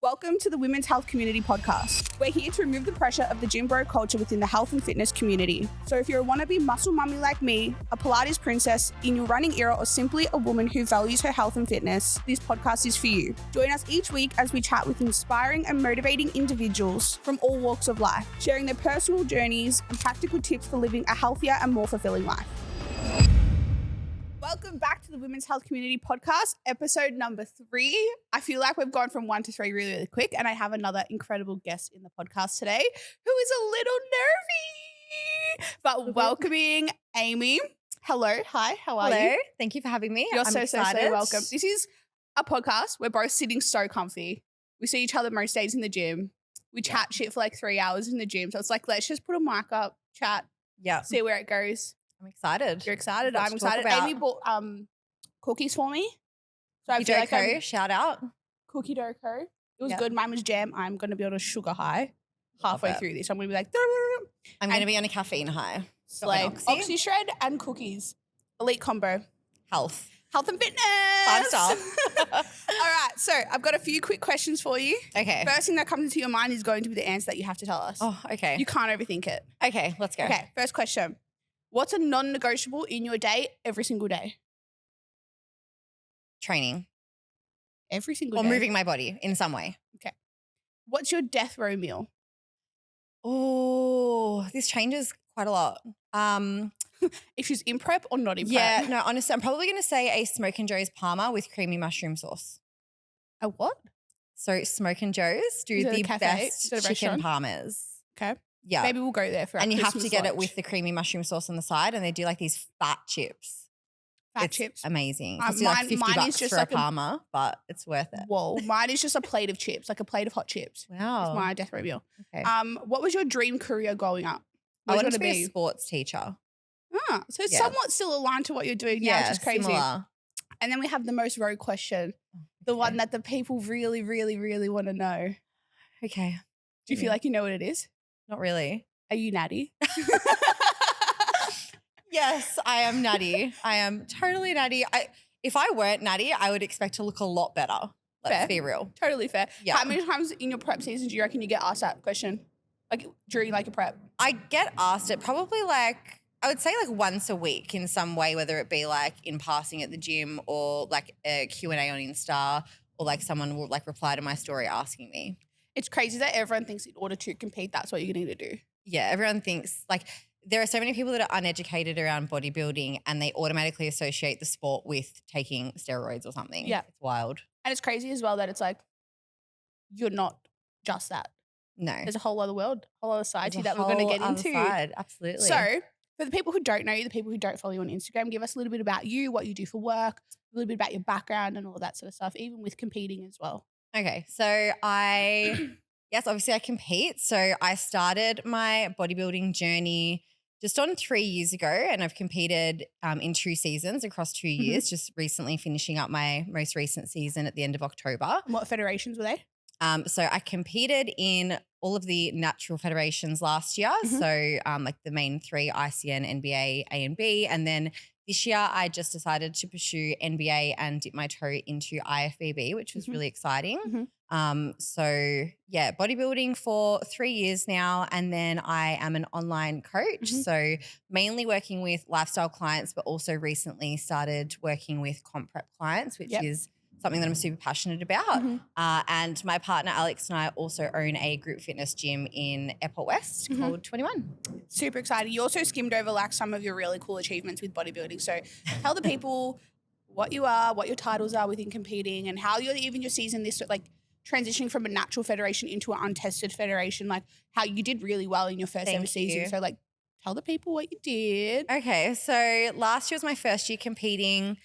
Welcome to the Women's Health Community Podcast. We're here to remove the pressure of the gym bro culture within the health and fitness community. So if you're a wannabe muscle mummy like me, a Pilates princess, in your running era, or simply a woman who values her health and fitness, this podcast is for you. Join us each week as we chat with inspiring and motivating individuals from all walks of life, sharing their personal journeys and practical tips for living a healthier and more fulfilling life. Welcome back to the Women's Health Community Podcast, episode number 3. I feel like we've gone from 1 to 3 really, really quick, and I have another incredible guest in the podcast today who is a little nervy, but welcoming Amy. Hello. Hi. How are you? Hello. Thank you for having me. You're I'm so excited. welcome. This is a podcast. We're both sitting so comfy. We see each other most days in the gym. We chat shit for like 3 hours in the gym. So it's like, let's just put a mic up, chat, see where it goes. I'm excited. You're excited. Lots I'm to talk excited. about. Amy bought cookies for me. So Cookie dough co, shout out. Cookie dough co. It was Yep. good. Mine was jam. I'm going to be on a sugar high halfway it. through this. I'm going to be like, I'm going to be on a caffeine high. slay. Got my Oxy shred and cookies. Elite combo. Health. Health and fitness. 5-star. All right. So I've got a few quick questions for you. Okay. First thing that comes into your mind is going to be the answer that you have to tell us. Oh, okay. You can't overthink it. Okay, let's go. Okay. First question. What's a non-negotiable in your day every single day? Training. Every single Or day. moving my body in some way. What's your death row meal? Oh, this changes quite a lot. If she's in prep or not in Yeah, prep? no, honestly, I'm probably going to say a Smoke and Joe's Parma with creamy mushroom sauce. A what? So Smoke and Joe's do Is it a the cafe? best Is it a chicken restaurant? parmas. Okay. Yeah. Maybe we'll go there for our And you have to Christmas get it lunch. with the creamy mushroom sauce on the side, and they do like these fat chips. fat It's chips. amazing. Um, It's like mine- 50 mine is bucks just for like a Parma, but it's worth it. Whoa. Mine is just a plate of chips, like a plate of hot chips. Wow. It's my death row meal. Okay. What was your dream career growing up? I What wanted was to you be a gonna sports teacher. So it's Yeah. somewhat still aligned to what you're doing now, which is crazy. Similar. And then we have the most rogue question, the one that the people really, really, really want to know. Okay. Do you feel like you know what it is? Not really. Are you natty? Yes, I am natty. I am totally natty. If I weren't natty, I would expect to look a lot better. Let's Fair. be real. Totally fair. Yeah. How many times in your prep season do you reckon you get asked that question? Like during like a prep? I get asked it probably like, I would say like once a week in some way, whether it be like in passing at the gym or like a Q&A on Insta, or like someone will like reply to my story asking me. It's crazy that everyone thinks in order to compete, that's what you need to do. Yeah, everyone thinks like there are so many people that are uneducated around bodybuilding, and they automatically associate the sport with taking steroids or something. Yeah. It's wild. And it's crazy as well that it's like, you're not just that. No. There's a whole other world, whole other side to There's you a that we're going to get whole other into. side, absolutely. So for the people who don't know you, the people who don't follow you on Instagram, give us a little bit about you, what you do for work, a little bit about your background and all that sort of stuff, even with competing as well. Okay, so yes, obviously I compete. So I started my bodybuilding journey just on 3 years ago, and I've competed in 2 seasons across 2 years, just recently finishing up my most recent season at the end of October. And what federations were they? So I competed in all of the natural federations last year. So like the main 3, ICN, NBA, A and B. And then this year I just decided to pursue NBA and dip my toe into IFBB, which was really exciting. So yeah, bodybuilding for 3 years now. And then I am an online coach. So mainly working with lifestyle clients, but also recently started working with comp prep clients, which is something that I'm super passionate about. And my partner Alex and I also own a group fitness gym in Airport West called 21. Super excited. You also skimmed over like some of your really cool achievements with bodybuilding. So tell the people what you are, what your titles are within competing, and how you're even your season this like transitioning from a natural federation into an untested federation, like how you did really well in your first ever season. So like tell the people what you did. Okay, so last year was my first year competing.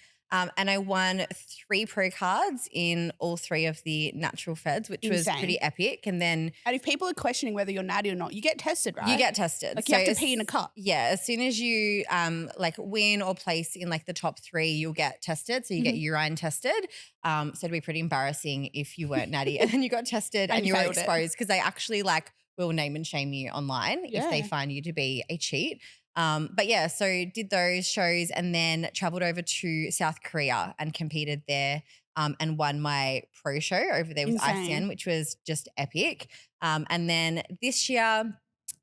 And I won 3 pro cards in all 3 of the natural feds, which was pretty epic. And then, and if people are questioning whether you're natty or not, you get tested, right? You get tested. Like you have to pee in a cup. Yeah, as soon as you like win or place in like the top 3, you'll get tested. So you get urine tested. So it'd be pretty embarrassing if you weren't natty and then you got tested and you were exposed, because they actually like will name and shame you online if they find you to be a cheat. But yeah, so did those shows and then traveled over to South Korea and competed there and won my pro show over there with Insane. ICN, which was just epic. And then this year,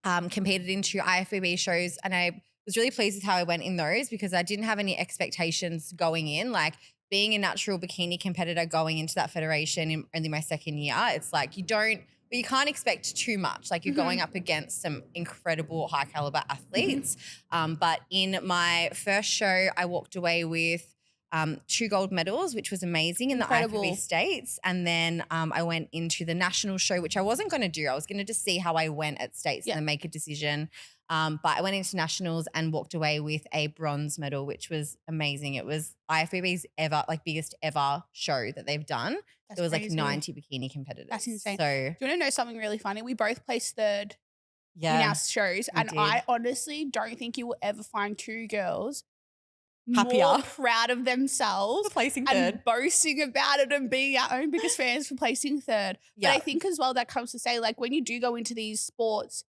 competed in 2 IFBB shows, and I was really pleased with how I went in those because I didn't have any expectations going in. Like being a natural bikini competitor going into that federation in only my second year, it's like you can't expect too much. Like you're going up against some incredible high caliber athletes. But in my first show, I walked away with 2 gold medals, which was amazing in Incredible. the IFBB states. And then I went into the national show, which I wasn't going to do. I was going to just see how I went at states and then make a decision. But I went into nationals and walked away with a bronze medal, which was amazing. It was IFBB's biggest ever show that they've done. There was crazy. 90 bikini competitors. That's insane. So, Do you want to know something really funny? We both placed third in our shows, and did. I honestly don't think you will ever find 2 girls Happier. more proud of themselves placing and boasting about it and being our own biggest fans for placing third. But I think as well that comes to say, like, when you do go into these sports,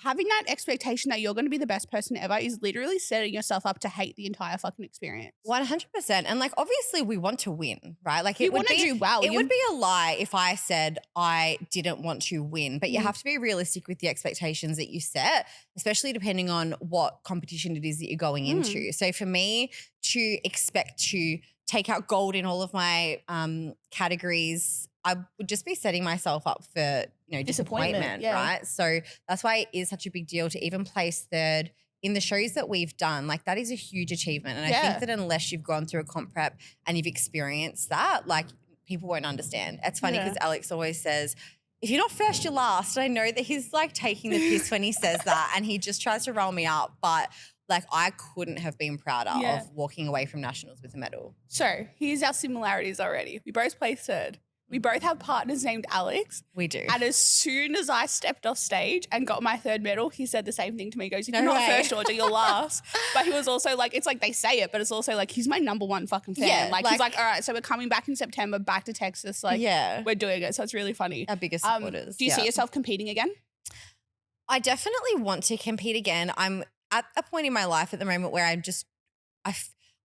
having that expectation that you're going to be the best person ever is literally setting yourself up to hate the entire fucking experience. 100%. And like, obviously we want to win, right? Like You want to do well. It would be a lie if I said I didn't want to win, but you have to be realistic with the expectations that you set, especially depending on what competition it is that you're going into. So for me to expect to take out gold in all of my categories, I would just be setting myself up for, disappointment, right? So that's why it is such a big deal to even place third in the shows that we've done. Like that is a huge achievement. And I think that unless you've gone through a comp prep and you've experienced that, like people won't understand. It's funny because Alex always says, if you're not first, you're last. And I know that he's like taking the piss when he says that and he just tries to roll me up. But like I couldn't have been prouder of walking away from nationals with a medal. So here's our similarities already. We both placed third. We both have partners named Alex. We do. And as soon as I stepped off stage and got my third medal, he said the same thing to me. He goes, if you're not first, Georgia, you're last. But he was also like, it's like they say it, but it's also like he's my number one fucking fan. Yeah, like he's like, all right, so we're coming back in September, back to Texas. Like we're doing it. So it's really funny. Our biggest supporters. Do you see yourself competing again? I definitely want to compete again. I'm at a point in my life at the moment where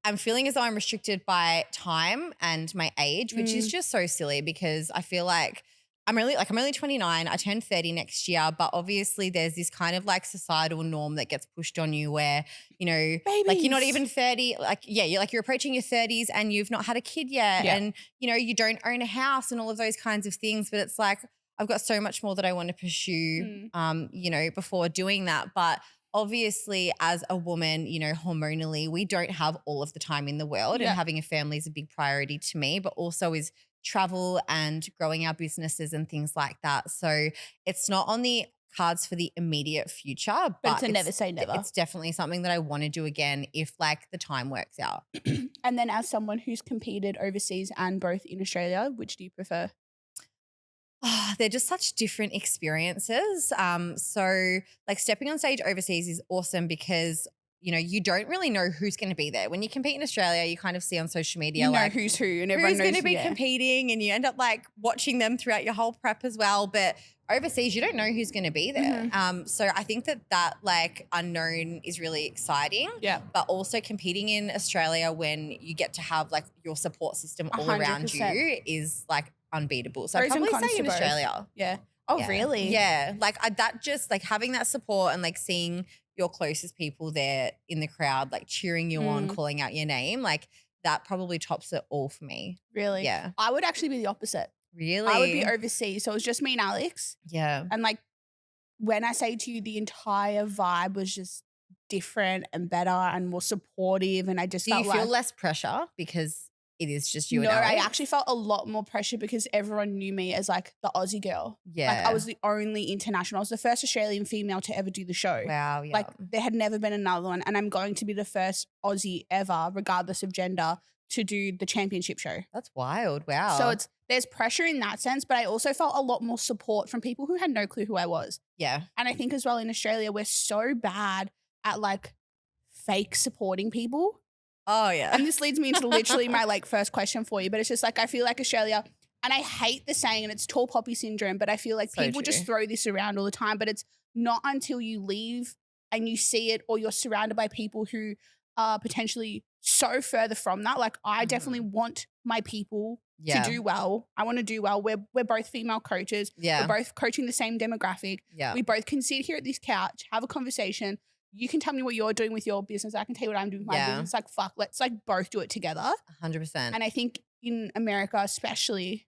I'm feeling as though I'm restricted by time and my age, which is just so silly because I feel like I'm only 29. I turn 30 next year, but obviously there's this kind of like societal norm that gets pushed on you where, like you're not even 30. You're approaching your 30s and you've not had a kid yet and, you don't own a house and all of those kinds of things. But it's like I've got so much more that I want to pursue, before doing that. But obviously, as a woman, hormonally, we don't have all of the time in the world and having a family is a big priority to me, but also is travel and growing our businesses and things like that. So it's not on the cards for the immediate future, but it's a never say never. It's definitely something that I want to do again if like the time works out. And then as someone who's competed overseas and both in Australia, which do you prefer? They're just such different experiences. So like stepping on stage overseas is awesome because, you don't really know who's going to be there. When you compete in Australia, you kind of see on social media who's who and everyone who's knows going to be competing and you end up like watching them throughout your whole prep as well. But overseas, you don't know who's going to be there. So I think that like unknown is really exciting. Yeah. But also competing in Australia when you get to have like your support system all 100%. Around you is like unbeatable. So I'd probably say in Australia. Yeah. Oh, really? Yeah. Like that just like having that support and like seeing your closest people there in the crowd, like cheering you on, calling out your name, like that probably tops it all for me. Really? Yeah. I would actually be the opposite. Really? I would be overseas. So it was just me and Alex. Yeah. And like when I say to you, the entire vibe was just different and better and more supportive. And I just felt feel less pressure because it is just you and No, Alex? I actually felt a lot more pressure because everyone knew me as like the Aussie girl. Yeah. Like I was the only international. I was the first Australian female to ever do the show. Wow. Yeah. Like there had never been another one. And I'm going to be the first Aussie ever, regardless of gender, to do the championship show. That's wild. Wow. So there's pressure in that sense, but I also felt a lot more support from people who had no clue who I was. Yeah. And I think as well in Australia, we're so bad at like fake supporting people. Oh, yeah. And this leads me into literally my like first question for you, but it's just like I feel like Australia, and I hate the saying and it's tall poppy syndrome, but I feel like people just throw this around all the time, but it's not until you leave and you see it or you're surrounded by people who are potentially so further from that. Like I definitely want my people to Yeah. do well. I want to do well. We're both female coaches. Yeah. We're both coaching the same demographic. Yeah. We both can sit here at this couch, have a conversation. You can tell me what you're doing with your business. I can tell you what I'm doing with my Yeah. business. Like, fuck, let's like both do it together. 100%. And I think in America, especially,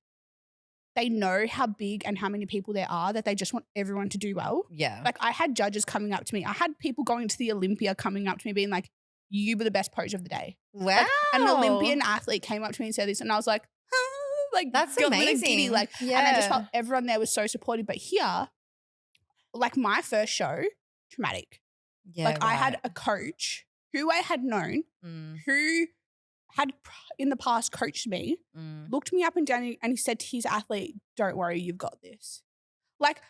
they know how big and how many people there are that they just want everyone to do well. Yeah. Like, I had judges coming up to me. I had people going to the Olympia coming up to me being like, you were the best coach of the day. Wow. Like, an Olympian athlete came up to me and said this, and I was like, like, That's got a little amazing. giddy, like, Yeah. and I just felt everyone there was so supportive. But here, like, my first show, traumatic. Yeah, like, I had right. a coach who I had known, who had in the past coached me, looked me up and down, and he said to his athlete, "Don't worry, you've got this." Like,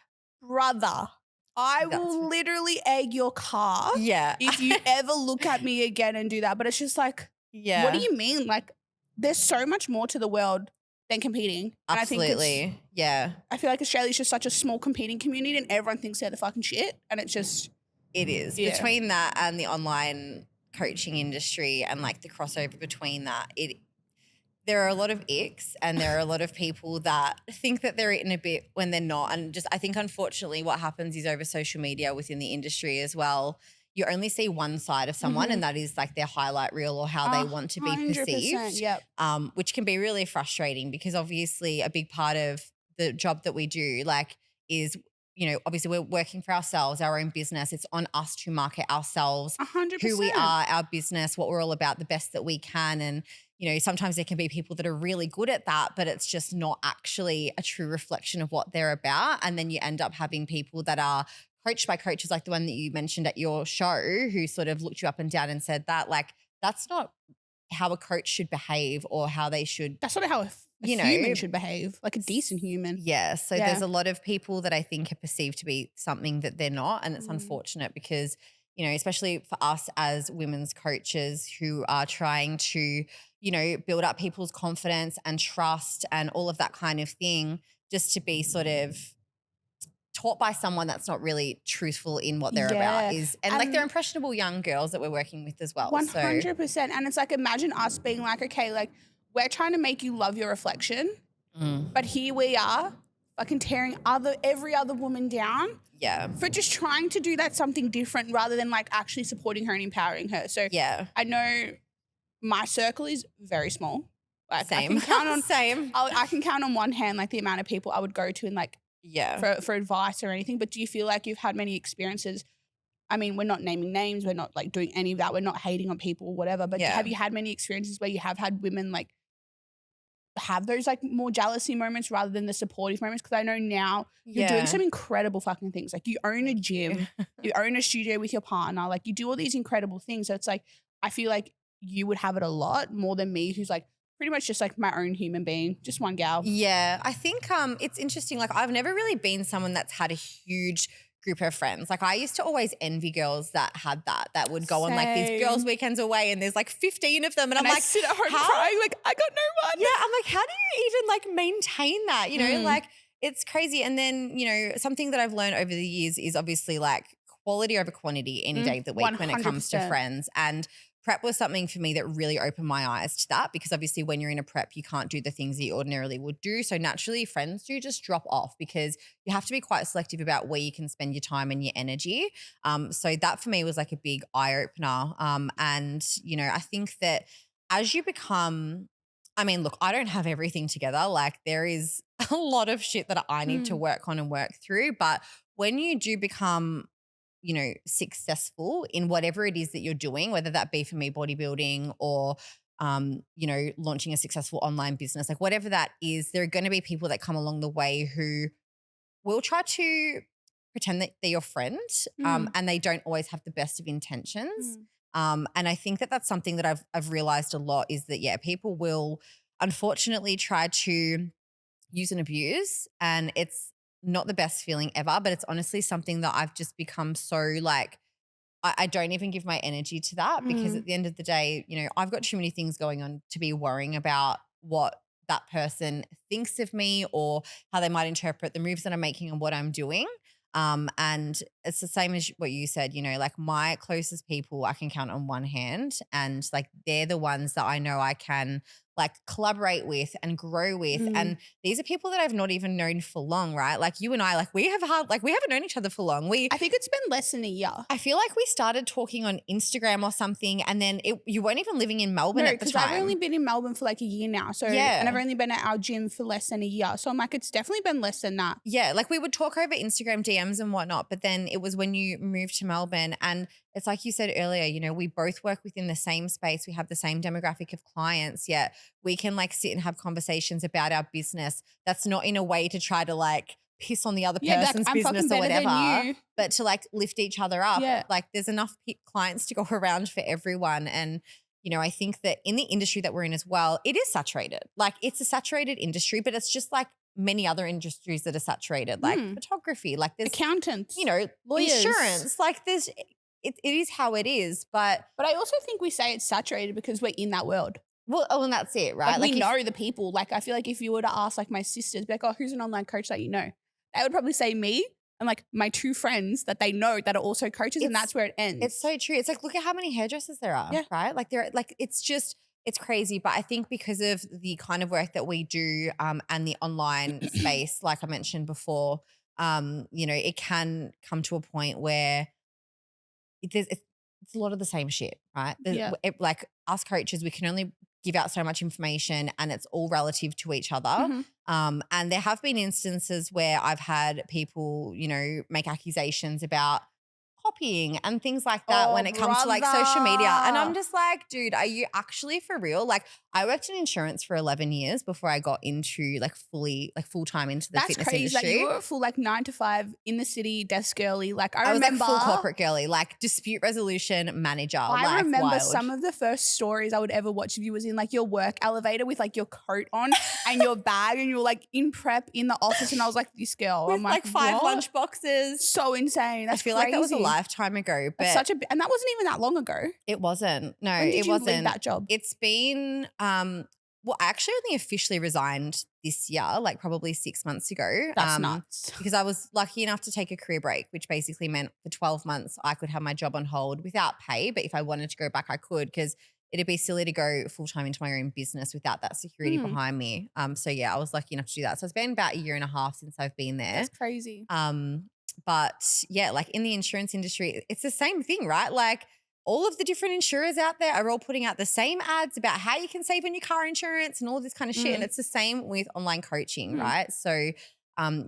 brother, I will literally egg your car Yeah. if you ever look at me again and do that. But it's just like, Yeah. what do you mean? Like, there's so much more to the world than competing. And Absolutely. I feel like Australia's just such a small competing community and everyone thinks they're the fucking shit. And it's just. It is. Yeah. Between that and the online coaching industry and like the crossover between that, there are a lot of icks and there are a lot of people that think that they're eating a bit when they're not. And just I think unfortunately what happens is over social media within the industry as well, you only see one side of someone and that is like their highlight reel or how they want to be 100%, perceived, yep. Which can be really frustrating because obviously a big part of the job that we do like is, you know, obviously we're working for ourselves, our own business. It's on us to market ourselves, 100%. who we are, our business, what we're all about, the best that we can. And, you know, sometimes there can be people that are really good at that, but it's just not actually a true reflection of what they're about. And then you end up having people that are coached by coaches like the one that you mentioned at your show who sort of looked you up and down and said that, like, that's not how a coach should behave or how they should. That's not how a human should behave, like a decent human. Yeah. So there's a lot of people that I think are perceived to be something that they're not. And it's unfortunate because, you know, especially for us as women's coaches who are trying to, you know, build up people's confidence and trust and all of that kind of thing, just to be sort of taught by someone that's not really truthful in what they're about and like they're impressionable young girls that we're working with as well. 100%. And it's like, imagine us being like, okay, like we're trying to make you love your reflection, but here we are fucking tearing every other woman down. Yeah. For just trying to do that something different rather than like actually supporting her and empowering her. So yeah, I know my circle is very small. Like Same. I can count on Same. I can count on one hand like the amount of people I would go to and like for advice or anything. But do you feel like you've had many experiences? I mean, we're not naming names, we're not like doing any of that, we're not hating on people or whatever. But have you had many experiences where you have had women like have those like more jealousy moments rather than the supportive moments? Because I know now you're doing some incredible fucking things. Like you own a gym, you own a studio with your partner, like you do all these incredible things. So it's like I feel like you would have it a lot more than me, who's like pretty much just like my own human being, just one gal. Yeah, I think it's interesting. Like I've never really been someone that's had a huge group of friends. Like I used to always envy girls that had that would go on like these girls' weekends away and there's like 15 of them. And I'm like, sit at home crying like, I got no one. Yeah, I'm like, how do you even like maintain that? You know, like it's crazy. And then, you know, something that I've learned over the years is obviously like quality over quantity any day of the week 100%. When it comes to friends. And prep was something for me that really opened my eyes to that because obviously when you're in a prep, you can't do the things that you ordinarily would do. So naturally friends do just drop off because you have to be quite selective about where you can spend your time and your energy. So that for me was like a big eye opener. And, you know, I think that as you become, I mean, look, I don't have everything together. Like there is a lot of shit that I need to work on and work through. But when you do become, you know, successful in whatever it is that you're doing, whether that be for me bodybuilding or, you know, launching a successful online business, like whatever that is, there are going to be people that come along the way who will try to pretend that they're your friend and they don't always have the best of intentions. And I think that that's something that I've realized a lot is that, yeah, people will unfortunately try to use and abuse and it's not the best feeling ever, but it's honestly something that I've just become so like, I don't even give my energy to that because at the end of the day, you know, I've got too many things going on to be worrying about what that person thinks of me or how they might interpret the moves that I'm making and what I'm doing. And it's the same as what you said, you know, like my closest people I can count on one hand and like they're the ones that I know I can like collaborate with and grow with. And these are people that I've not even known for long, right? Like you and I, like we haven't known each other for long. I think it's been less than a year. I feel like we started talking on Instagram or something, and then you weren't even living in Melbourne at the time. No, because I've only been in Melbourne for like a year now. So and I've only been at our gym for less than a year. So I'm like, it's definitely been less than that. Yeah, like we would talk over Instagram DMs and whatnot, but then it was when you moved to Melbourne, and it's like you said earlier, you know, we both work within the same space. We have the same demographic of clients, yet we can like sit and have conversations about our business. That's not in a way to try to like piss on the other person's business or whatever, but to like lift each other up. Yeah. Like there's enough clients to go around for everyone. And, you know, I think that in the industry that we're in as well, it is saturated. Like it's a saturated industry, but it's just like many other industries that are saturated, like photography, like there's accountants, you know, lawyers, insurance, like there's, it is how it is. But I also think we say it's saturated because we're in that world. Well, and that's it, right? Like we know the people. Like I feel like if you were to ask like my sisters, be like, oh, who's an online coach that you know? They would probably say me and like my two friends that they know that are also coaches, and that's where it ends. It's so true. It's like, look at how many hairdressers there are, right? Like they're like, it's crazy. But I think because of the kind of work that we do and the online space, like I mentioned before, you know, it can come to a point where it's a lot of the same shit, right? Like us coaches, we can only give out so much information and it's all relative to each other. And there have been instances where I've had people, you know, make accusations about copying and things like that when it comes to like social media. And I'm just like, dude, are you actually for real? Like I worked in insurance for 11 years before I got into like full-time into the fitness industry. Like you were a full like 9 to 5 in the city, desk girly. Like I was remember like full corporate girly, like dispute resolution manager. I remember wild. Some of the first stories I would ever watch of you was in like your work elevator with like your coat on and your bag, and you were like in prep in the office, and I was like, this girl. With I'm like 5 lunch boxes. So insane. That's I feel crazy. like that was a lifetime ago. But and that wasn't even that long ago. It wasn't. No, when did it you wasn't. leave that job? It's been well, I actually only officially resigned this year, like probably 6 months ago. That's nuts. Because I was lucky enough to take a career break, which basically meant for 12 months I could have my job on hold without pay. But if I wanted to go back, I could, because it'd be silly to go full-time into my own business without that security behind me. So yeah, I was lucky enough to do that. So it's been about a year and a half since I've been there. That's crazy. But yeah, like in the insurance industry, it's the same thing, right? Like all of the different insurers out there are all putting out the same ads about how you can save on your car insurance and all this kind of shit. And it's the same with online coaching, right? So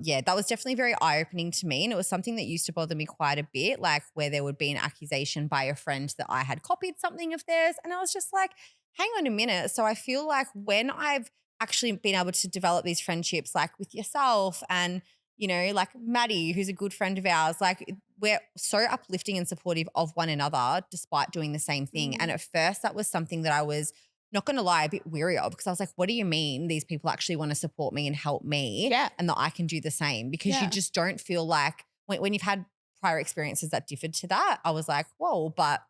yeah, that was definitely very eye-opening to me. And it was something that used to bother me quite a bit, like where there would be an accusation by a friend that I had copied something of theirs. And I was just like, hang on a minute. So I feel like when I've actually been able to develop these friendships, like with yourself and, you know, like Maddie, who's a good friend of ours, like we're so uplifting and supportive of one another despite doing the same thing. And at first that was something that I was, not going to lie, a bit weary of, because I was like, what do you mean these people actually want to support me and help me and that I can do the same? Because you just don't feel like when you've had prior experiences that differed to that, I was like, whoa, but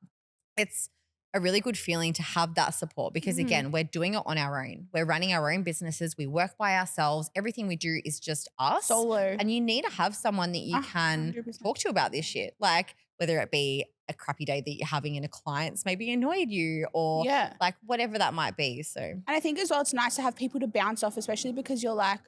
it's a really good feeling to have that support because again, we're doing it on our own. We're running our own businesses. We work by ourselves. Everything we do is just us. Solo. And you need to have someone that you can 100%. talk to about this shit. Like whether it be a crappy day that you're having and a client's maybe annoyed you or like whatever that might be. So, and I think as well, it's nice to have people to bounce off, especially because you're like,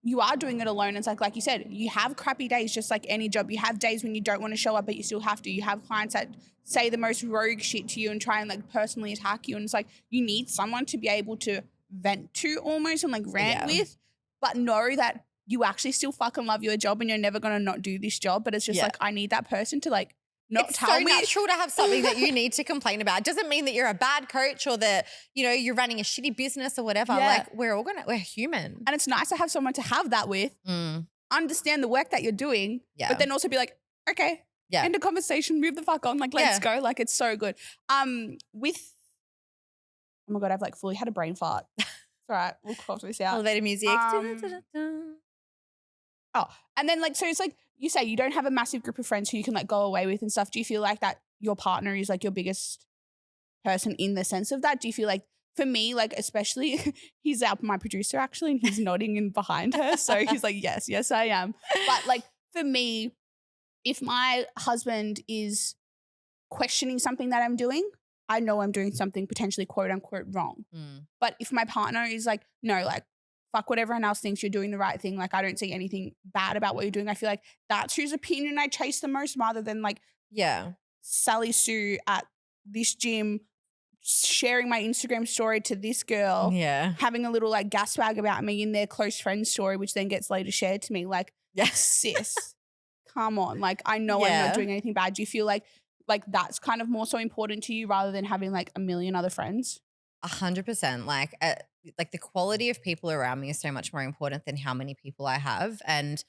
you are doing it alone. It's like you said, you have crappy days just like any job. You have days when you don't want to show up, but you still have to. You have clients that say the most rogue shit to you and try and like personally attack you. And it's like, you need someone to be able to vent to almost and like rant with, but know that you actually still fucking love your job and you're never going to not do this job. But it's just like, I need that person to like, it's so natural to have something that you need to complain about. It doesn't mean that you're a bad coach or that, you know, you're running a shitty business or whatever. Like we're human. And it's nice to have someone to have that with, understand the work that you're doing, but then also be like, okay, end the conversation, move the fuck on, like let's go. Like it's so good. With, oh my God, I've like fully had a brain fart. It's all right, we'll cross this out. Elevator music. Oh, and then like, so it's like, you say you don't have a massive group of friends who you can like go away with and stuff. Do you feel like that your partner is like your biggest person in the sense of that? Do you feel like, for me, like especially, he's my producer actually, and he's nodding in behind her. So he's like, yes, I am. But like for me, if my husband is questioning something that I'm doing, I know I'm doing something potentially quote unquote wrong. Mm. But if my partner is like, no, like, fuck what everyone else thinks, you're doing the right thing. Like, I don't see anything bad about what you're doing. I feel like that's whose opinion I chase the most rather than like Yeah. Sally Sue at this gym sharing my Instagram story to this girl, Yeah. having a little like gas bag about me in their close friend story, which then gets later shared to me. Like, Yes. sis, come on. Like, I know I'm not doing anything bad. Do you feel like that's kind of more so important to you rather than having like a million other friends? 100%. Like the quality of people around me is so much more important than how many people I have. And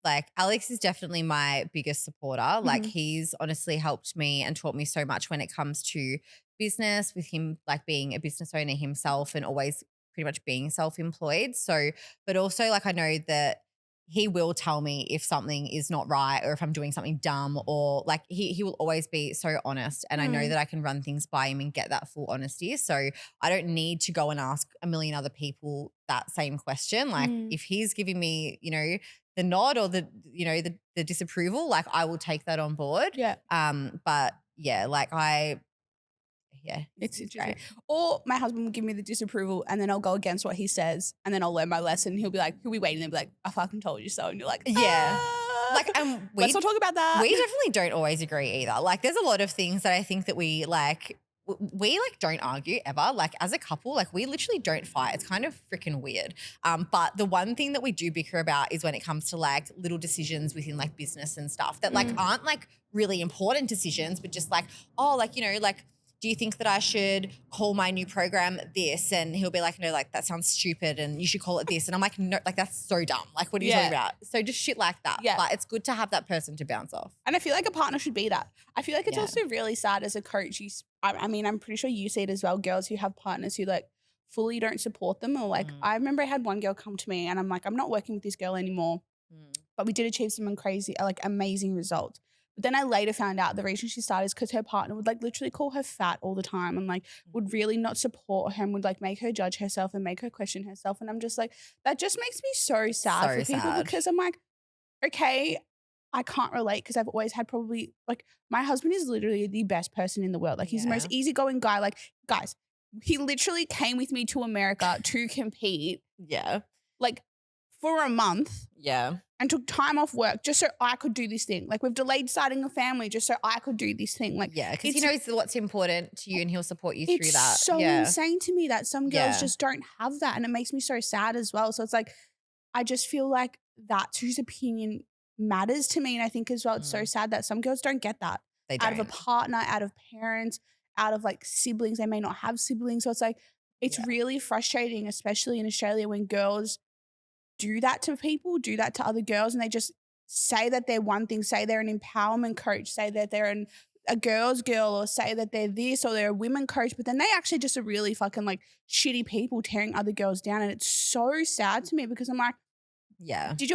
like Alex is definitely my biggest supporter. Like Mhm. he's honestly helped me and taught me so much when it comes to business, with him like being a business owner himself and always pretty much being self-employed. So, but also like I know that he will tell me if something is not right or if I'm doing something dumb, or like he will always be so honest. And I know Mm. that I can run things by him and get that full honesty. So I don't need to go and ask a million other people that same question. Like Mm. if he's giving me, you know, the nod or the disapproval, like I will take that on board. Yeah. But yeah, like It's he's interesting. great. Or my husband will give me the disapproval and then I'll go against what he says and then I'll learn my lesson. He'll be like, he'll be waiting and be like, I fucking told you so. And you're like, Yeah. Like let's not talk about that. we definitely don't always agree either. Like there's a lot of things that I think that we like don't argue ever. Like as a couple, like we literally don't fight. It's kind of freaking weird. But the one thing that we do bicker about is when it comes to like little decisions within like business and stuff that like aren't like really important decisions, but just like, oh, like, you know, like, do you think that I should call my new program this? And he'll be like, no, like that sounds stupid and you should call it this. And I'm like, no, like that's so dumb. Like, what are you talking about? So just shit like that. Yeah. But it's good to have that person to bounce off. And I feel like a partner should be that. I feel like it's Yeah. also really sad as a coach. I mean, I'm pretty sure you see it as well. Girls who have partners who like fully don't support them, or like, I remember I had one girl come to me and I'm like, I'm not working with this girl anymore, but we did achieve some crazy, like amazing results. But then I later found out the reason she started is because her partner would like literally call her fat all the time and like would really not support her and would like make her judge herself and make her question herself. And I'm just like, that just makes me so sad So for people sad. because I'm like, okay, I can't relate because I've always had probably like my husband is literally the best person in the world. Like he's the most easygoing guy. Like guys, he literally came with me to America to compete Yeah. like for a month Yeah. and took time off work just so I could do this thing. Like we've delayed starting a family just so I could do this thing. Like Yeah. Because he knows what's important to you and he'll support you through that. it's so Yeah. insane to me that some girls just don't have that, and it makes me so sad as well. So it's like I just feel like that's whose opinion matters to me, and I think as well it's so sad that some girls don't get that They out of a don't. partner, out of parents, out of like siblings. They may not have siblings, so it's like it's really frustrating, especially in Australia, when girls do that to people, do that to other girls, and they just say that they're one thing, say they're an empowerment coach, say that they're a girl's girl, or say that they're this or they're a women coach, but then they actually just are really fucking like shitty people tearing other girls down. And it's so sad to me because I'm like, Yeah. did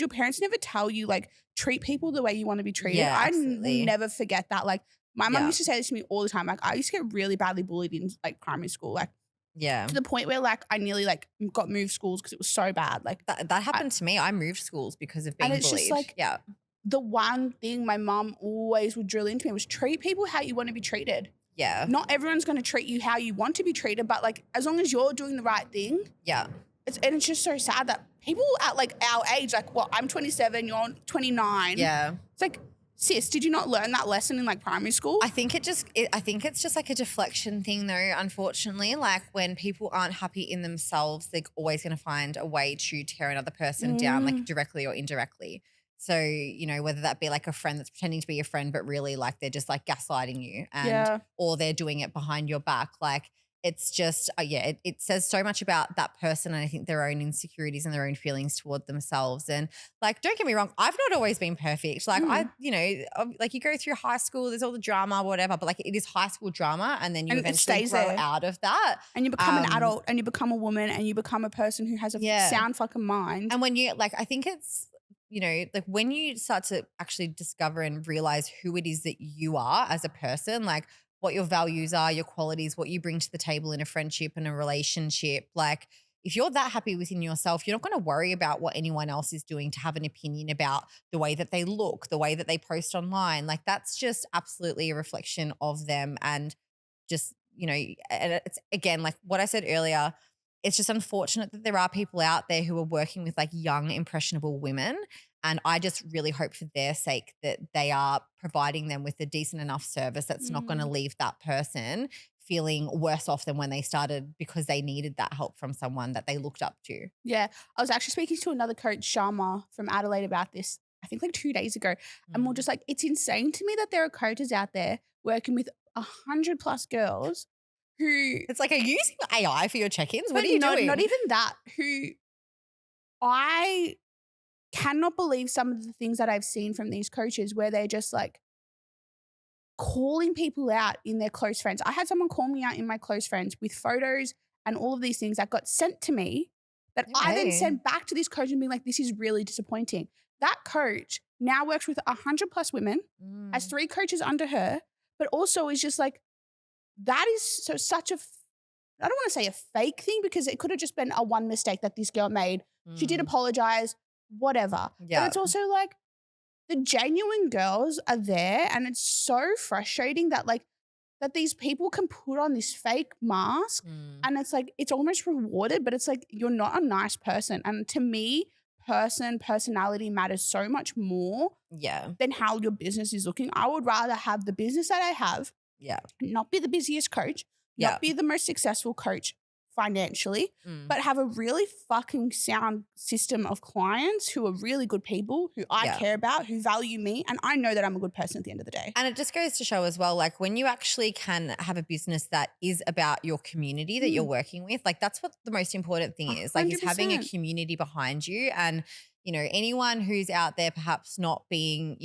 your parents never tell you like treat people the way you want to be treated? Yeah, I absolutely. will never forget that. Like my mom Yeah. used to say this to me all the time. Like I used to get really badly bullied in like primary school, like Yeah. to the point where like I nearly like got moved schools because it was so bad. Like That happened to me. I moved schools because of being and it's bullied. just like yeah. the one thing my mom always would drill into me was treat people how you want to be treated. Yeah. Not everyone's going to treat you how you want to be treated, but like as long as you're doing the right thing, Yeah. it's just so sad that people at like our age, like well, I'm 27, you're 29. Yeah. It's like, sis, did you not learn that lesson in like primary school? I think I think it's just like a deflection thing though, unfortunately. Like when people aren't happy in themselves, they're always going to find a way to tear another person down, like directly or indirectly. So, you know, whether that be like a friend that's pretending to be a friend, but really like they're just like gaslighting you and or they're doing it behind your back. Like it's just, it says so much about that person and I think their own insecurities and their own feelings toward themselves. And like, don't get me wrong, I've not always been perfect. Like you know, like you go through high school, there's all the drama, whatever, but like it is high school drama and then you eventually grow out of that. And you become an adult and you become a woman and you become a person who has a sound fucking mind. And when you like, I think it's, you know, like when you start to actually discover and realize who it is that you are as a person, like what your values are, your qualities, what you bring to the table in a friendship and a relationship, like if you're that happy within yourself, you're not going to worry about what anyone else is doing to have an opinion about the way that they look, the way that they post online. Like that's just absolutely a reflection of them. And just, and it's again, like what I said earlier, it's just unfortunate that there are people out there who are working with like young, impressionable women. And I just really hope for their sake that they are providing them with a decent enough service that's not going to leave that person feeling worse off than when they started because they needed that help from someone that they looked up to. Yeah. I was actually speaking to another coach, Sharma from Adelaide, about this, I think like 2 days ago. And we're just like, it's insane to me that there are coaches out there working with 100+ girls who, It's like, are you using AI for your check-ins? What but are you doing? not even that, who I cannot believe some of the things that I've seen from these coaches where they're just like calling people out in their close friends. I had someone call me out in my close friends with photos and all of these things that got sent to me that I then sent back to this coach and being like, this is really disappointing. That coach now works with 100+ women, has 3 coaches under her, but also is just like, that is such a, I don't want to say a fake thing because it could have just been a one mistake that this girl made. She did apologize, whatever. Yeah. But it's also like the genuine girls are there, and it's so frustrating that like that these people can put on this fake mask and it's like it's almost rewarded, but it's like you're not a nice person. And to me, personality matters so much more than how your business is looking. I would rather have the business that I have, not be the busiest coach, not be the most successful coach financially, but have a really fucking sound system of clients who are really good people, who I care about, who value me, and I know that I'm a good person at the end of the day. And it just goes to show as well, like when you actually can have a business that is about your community that you're working with, like that's what the most important thing is. Like is having a community behind you. And anyone who's out there perhaps not being,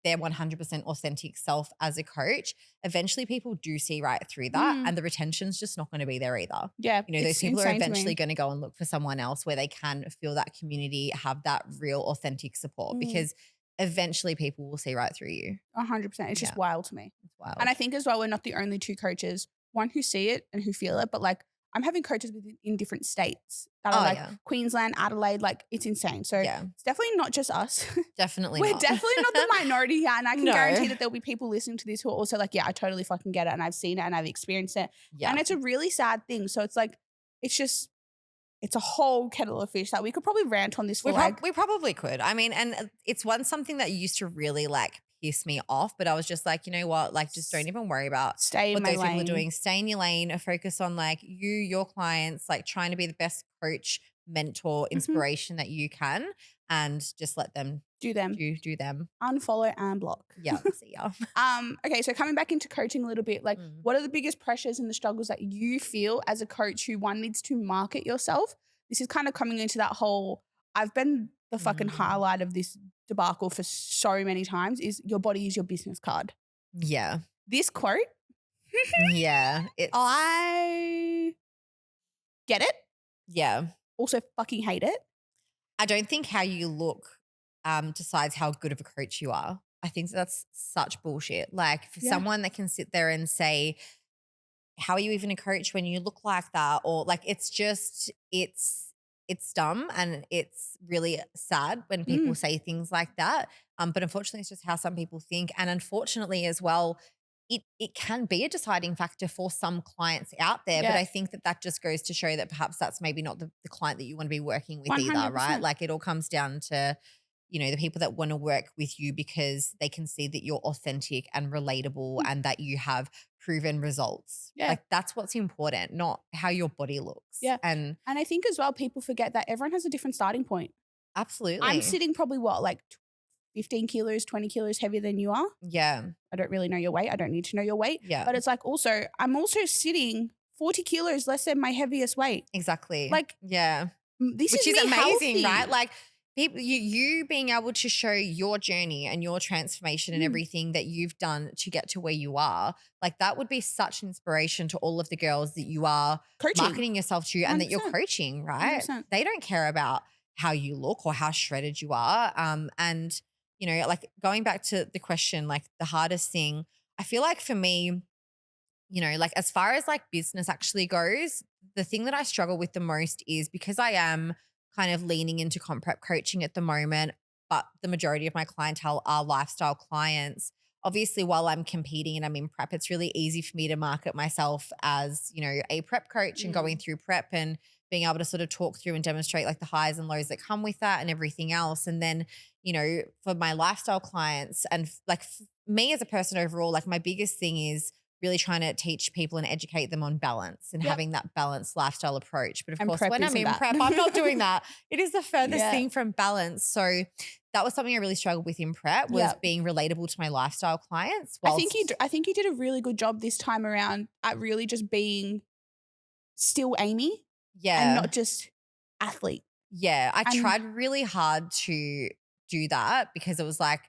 their 100% authentic self as a coach, eventually people do see right through that and the retention's just not going to be there either. Yeah. Those people are eventually going to go and look for someone else where they can feel that community, have that real authentic support because eventually people will see right through you. 100%. It's just wild to me. It's wild. And I think as well, we're not the only 2 coaches, one who see it and who feel it, but like I'm having coaches in different states that are like Queensland, Adelaide, like it's insane. So it's definitely not just us. Definitely We're not. definitely not the minority here. And I can guarantee that there'll be people listening to this who are also like, yeah, I totally fucking get it. And I've seen it and I've experienced it. Yeah. And it's a really sad thing. So it's like, it's a whole kettle of fish that we could probably rant on this for we probably could. I mean, and it's something that used to really like piss me off, but I was just like, you know what, like just don't even worry about what those people are doing. Stay in your lane, focus on like your clients, like trying to be the best coach, mentor, inspiration that you can, and just let them do them. Do them. Unfollow and block. Yeah, see ya. Okay, so coming back into coaching a little bit, like what are the biggest pressures and the struggles that you feel as a coach who one needs to market yourself? This is kind of coming into that whole, I've been the fucking highlight of this debacle for so many times, is your body is your business card. Yeah. This quote. Yeah. I get it. Yeah. Also fucking hate it. I don't think how you look decides how good of a coach you are. I think that's such bullshit. Like for someone that can sit there and say, how are you even a coach when you look like that? Or like, it's just, it's dumb and it's really sad when people say things like that. But unfortunately, it's just how some people think. And unfortunately as well, it can be a deciding factor for some clients out there. But I think that just goes to show that perhaps that's maybe not the client that you want to be working with 100%. Either, right? Like it all comes down to, the people that want to work with you because they can see that you're authentic and relatable and that you have proven results. Yeah. Like that's what's important, not how your body looks. Yeah. And I think as well, people forget that everyone has a different starting point. Absolutely. I'm sitting probably like 15 kilos, 20 kilos heavier than you are. Yeah. I don't really know your weight. I don't need to know your weight. Yeah. But it's like I'm also sitting 40 kilos less than my heaviest weight. Exactly. Like, yeah. Which is amazing, healthy. right? Like people, you being able to show your journey and your transformation and everything that you've done to get to where you are, like that would be such inspiration to all of the girls that you are marketing yourself to and 100%. That you're coaching, right? 100%. They don't care about how you look or how shredded you are. And, like going back to the question, like the hardest thing, I feel like for me, like as far as like business actually goes, the thing that I struggle with the most is because I am kind of leaning into comp prep coaching at the moment, but the majority of my clientele are lifestyle clients. obviously while I'm competing and I'm in prep, it's really easy for me to market myself as, a prep coach and going through prep and being able to sort of talk through and demonstrate like the highs and lows that come with that and everything else. And then, for my lifestyle clients and me as a person overall, like my biggest thing is really trying to teach people and educate them on balance and having that balanced lifestyle approach. But of course, when I'm in prep, I'm not doing that. It is the furthest thing from balance. So that was something I really struggled with in prep, was being relatable to my lifestyle clients. I think you did a really good job this time around at really just being still Amy. Yeah. And not just athlete. Yeah. I tried really hard to do that because it was like,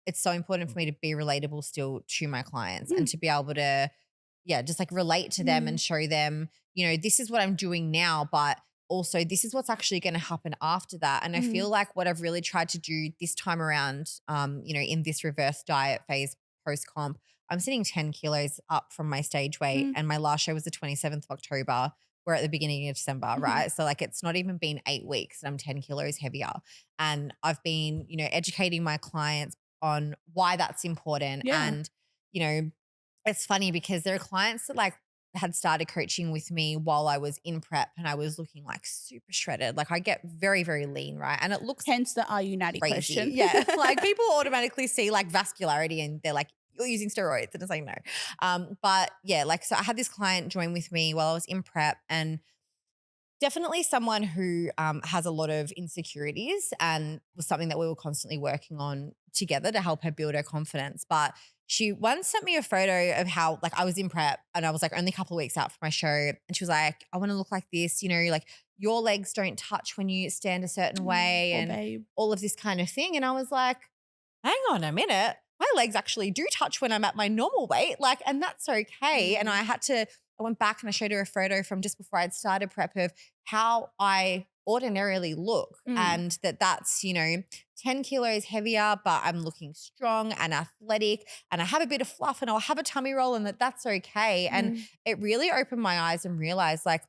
it's so important for me to be relatable still to my clients and to be able to, just like relate to them and show them, this is what I'm doing now, but also this is what's actually going to happen after that. And I feel like what I've really tried to do this time around, in this reverse diet phase post-comp, I'm sitting 10 kilos up from my stage weight and my last show was the 27th of October. We're at the beginning of December, right? So like it's not even been 8 weeks and I'm 10 kilos heavier. And I've been, educating my clients on why that's important. Yeah. And, it's funny because there are clients that like had started coaching with me while I was in prep and I was looking like super shredded. Like I get very, very lean, right? And it looks hence the are you natty crazy. question. Yeah. Like people automatically see like vascularity and they're like, you're using steroids. And it's like, no. But yeah, like, so I had this client join with me while I was in prep and definitely someone who has a lot of insecurities and was something that we were constantly working on together to help her build her confidence. But she once sent me a photo of how like I was in prep and I was like only a couple of weeks out for my show. And she was like, I want to look like this, like your legs don't touch when you stand a certain way and all of this kind of thing. And I was like, hang on a minute. My legs actually do touch when I'm at my normal weight. Like, and that's okay. And I went back and I showed her a photo from just before I'd started prep of how I ordinarily look and that's, 10 kilos heavier, but I'm looking strong and athletic and I have a bit of fluff and I'll have a tummy roll and that's okay. And it really opened my eyes and realized like,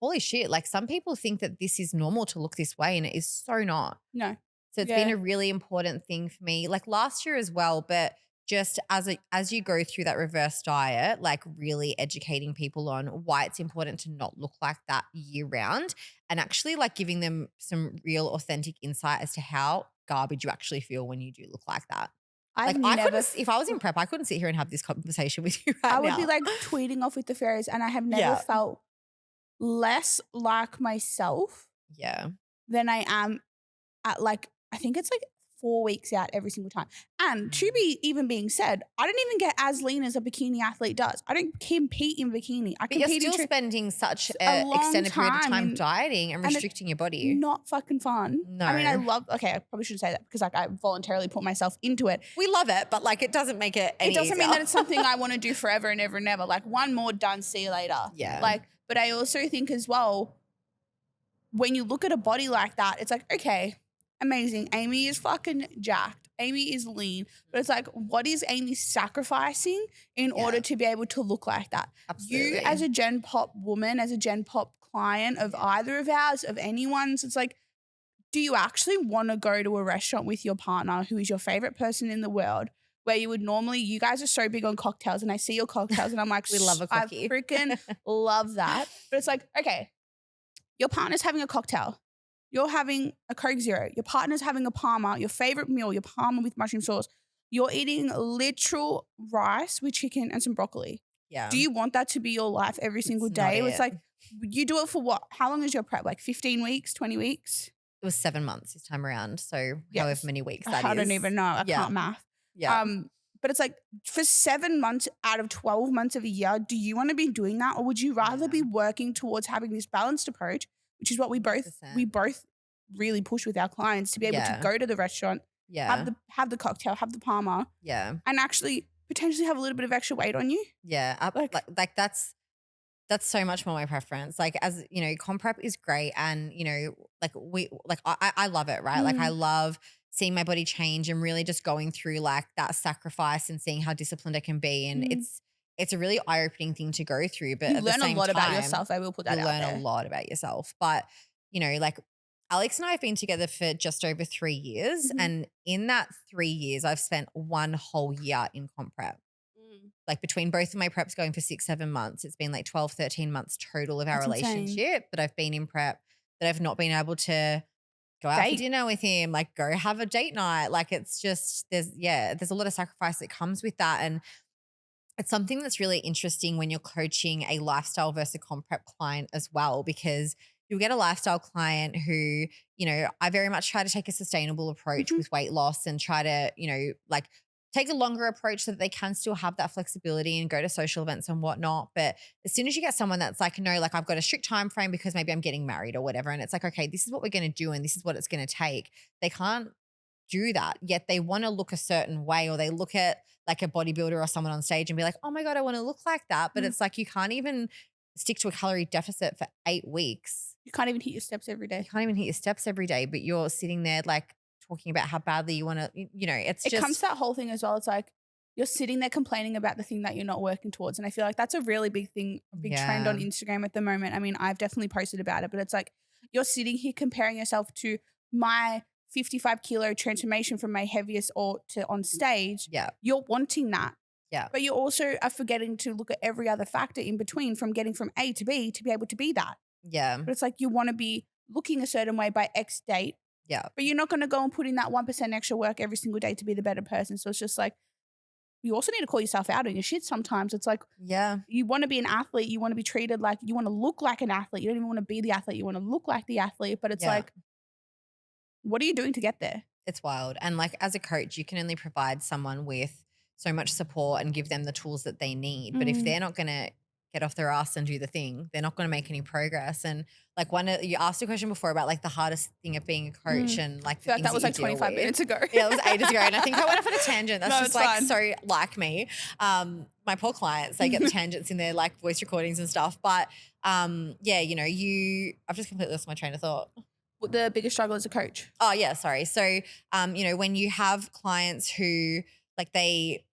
holy shit, like some people think that this is normal to look this way and it is so not. No. So it's been a really important thing for me, like last year as well, but just as you go through that reverse diet, like really educating people on why it's important to not look like that year round and actually like giving them some real authentic insight as to how garbage you actually feel when you do look like that. If I was in prep, I couldn't sit here and have this conversation with you right now. I would be like tweeting off with the fairies and I have never felt less like myself than I am at like, I think it's like 4 weeks out every single time. And to be even being said, I don't even get as lean as a bikini athlete does. I don't compete in bikini. But you're still spending such an extended period of time dieting and restricting your body. Not fucking fun. No. I mean, I probably shouldn't say that because like I voluntarily put myself into it. We love it, but like it doesn't make it any It doesn't easier. mean that it's something I want to do forever and ever and ever. Like one more done, see you later. Yeah. Like, but I also think as well, when you look at a body like that, it's like, okay, amazing. Amy is fucking jacked. Amy is lean. But it's like, what is Amy sacrificing in order to be able to look like that? Absolutely. You as a Gen Pop woman, as a Gen Pop client of either of ours, of anyone's, it's like, do you actually want to go to a restaurant with your partner who is your favorite person in the world where you would normally, you guys are so big on cocktails and I see your cocktails and I'm like, we love a cocky. I freaking love that. But it's like, okay, your partner's having a cocktail. You're having a Coke Zero. Your partner's having a Parma, your favorite meal, your Parma with mushroom sauce. You're eating literal rice with chicken and some broccoli. Yeah. Do you want that to be your life every single day? It's like, you do it for what? How long is your prep? Like 15 weeks, 20 weeks? It was 7 months this time around. So however many weeks that is. I don't even know. I can't math. Yeah. But it's like for 7 months out of 12 months of a year, do you want to be doing that? Or would you rather be working towards having this balanced approach, which is what we both really push with our clients to be able to go to the restaurant, have the cocktail, have the Parma, and actually potentially have a little bit of extra weight on you. Yeah, like that's so much more my preference. Like as you know, comp prep is great, and you know, I love it, right? Like I love seeing my body change and really just going through like that sacrifice and seeing how disciplined I can be, and it's a really eye-opening thing to go through. But you at learn the same a lot time, about yourself. I will put that out there. You learn a lot about yourself, but you know, like Alex and I have been together for just over 3 years. And in that 3 years, I've spent 1 whole year in comp prep. Like between both of my preps going for 6-7 months, it's been like 12, 13 months total of our That's insane. relationship that I've been in prep, that I've not been able to go out for dinner with him, like go have a date night. Like it's just, there's a lot of sacrifice that comes with that. And it's something that's really interesting when you're coaching a lifestyle versus a comp prep client as well, because you'll get a lifestyle client who, you know, I very much try to take a sustainable approach with weight loss and try to, you know, like take a longer approach so that they can still have that flexibility and go to social events and whatnot. But as soon as you get someone that's like, no, like I've got a strict time frame because maybe I'm getting married or whatever, and it's like, okay, this is what we're going to do and this is what it's going to take. They can't do that, yet they want to look a certain way, or they look at like a bodybuilder or someone on stage and be like, oh my God, I want to look like that. But it's like, you can't even stick to a calorie deficit for 8 weeks. You can't even hit your steps every day. You can't even hit your steps every day, but you're sitting there like talking about how badly you want to, you know, it comes to that whole thing as well. It's like you're sitting there complaining about the thing that you're not working towards. And I feel like that's a really big thing, a big trend on Instagram at the moment. I mean, I've definitely posted about it, but it's like you're sitting here comparing yourself to my 55 kilo transformation from my heaviest or to on stage. Yeah. You're wanting that. Yeah. But you also are forgetting to look at every other factor in between, from getting from A to B to be able to be that. Yeah. But it's like you want to be looking a certain way by X date. Yeah. But you're not going to go and put in that 1% extra work every single day to be the better person. So it's just like, you also need to call yourself out on your shit sometimes. It's like, you want to be an athlete. You want to be treated like, you want to look like an athlete. You don't even want to be the athlete. You want to look like the athlete. But it's like, what are you doing to get there? It's wild. And like as a coach, you can only provide someone with so much support and give them the tools that they need. But if they're not going to get off their ass and do the thing, they're not going to make any progress. And like you asked a question before about like the hardest thing of being a coach and like, I feel like that was like 25 minutes ago. Yeah, it was ages ago. And I think I went off on a tangent. That's No, just like so like me. My poor clients, they get the tangents in their like voice recordings and stuff. But yeah, you know, I've just completely lost my train of thought. The biggest struggle as a coach? Oh yeah, sorry. So, you know, when you have clients who like they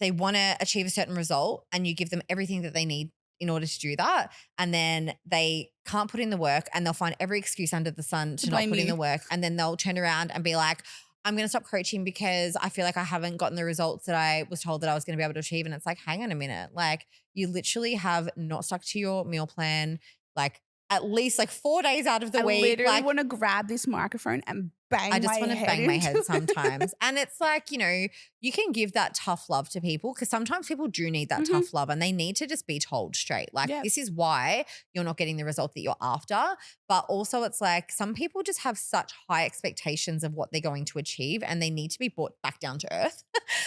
want to achieve a certain result and you give them everything that they need in order to do that, and then they can't put in the work and they'll find every excuse under the sun to not put in the work, and then they'll turn around and be like, I'm going to stop coaching because I feel like I haven't gotten the results that I was told that I was going to be able to achieve. And it's like, hang on a minute. Like you literally have not stuck to your meal plan, like at least like 4 days out of the week. I literally like, want to grab this microphone and bang my head. I just want to bang my head into it. sometimes. And it's like, you know, you can give that tough love to people because sometimes people do need that tough love and they need to just be told straight. Like this is why you're not getting the result that you're after. But also it's like some people just have such high expectations of what they're going to achieve and they need to be brought back down to earth.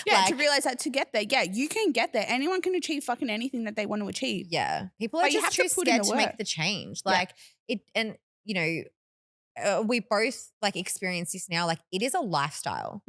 Yeah, to realize that to get there, you can get there. Anyone can achieve fucking anything that they want to achieve. Yeah. People are just too scared to make the change. Like it, and you know, we both like experience this now. Like it is a lifestyle,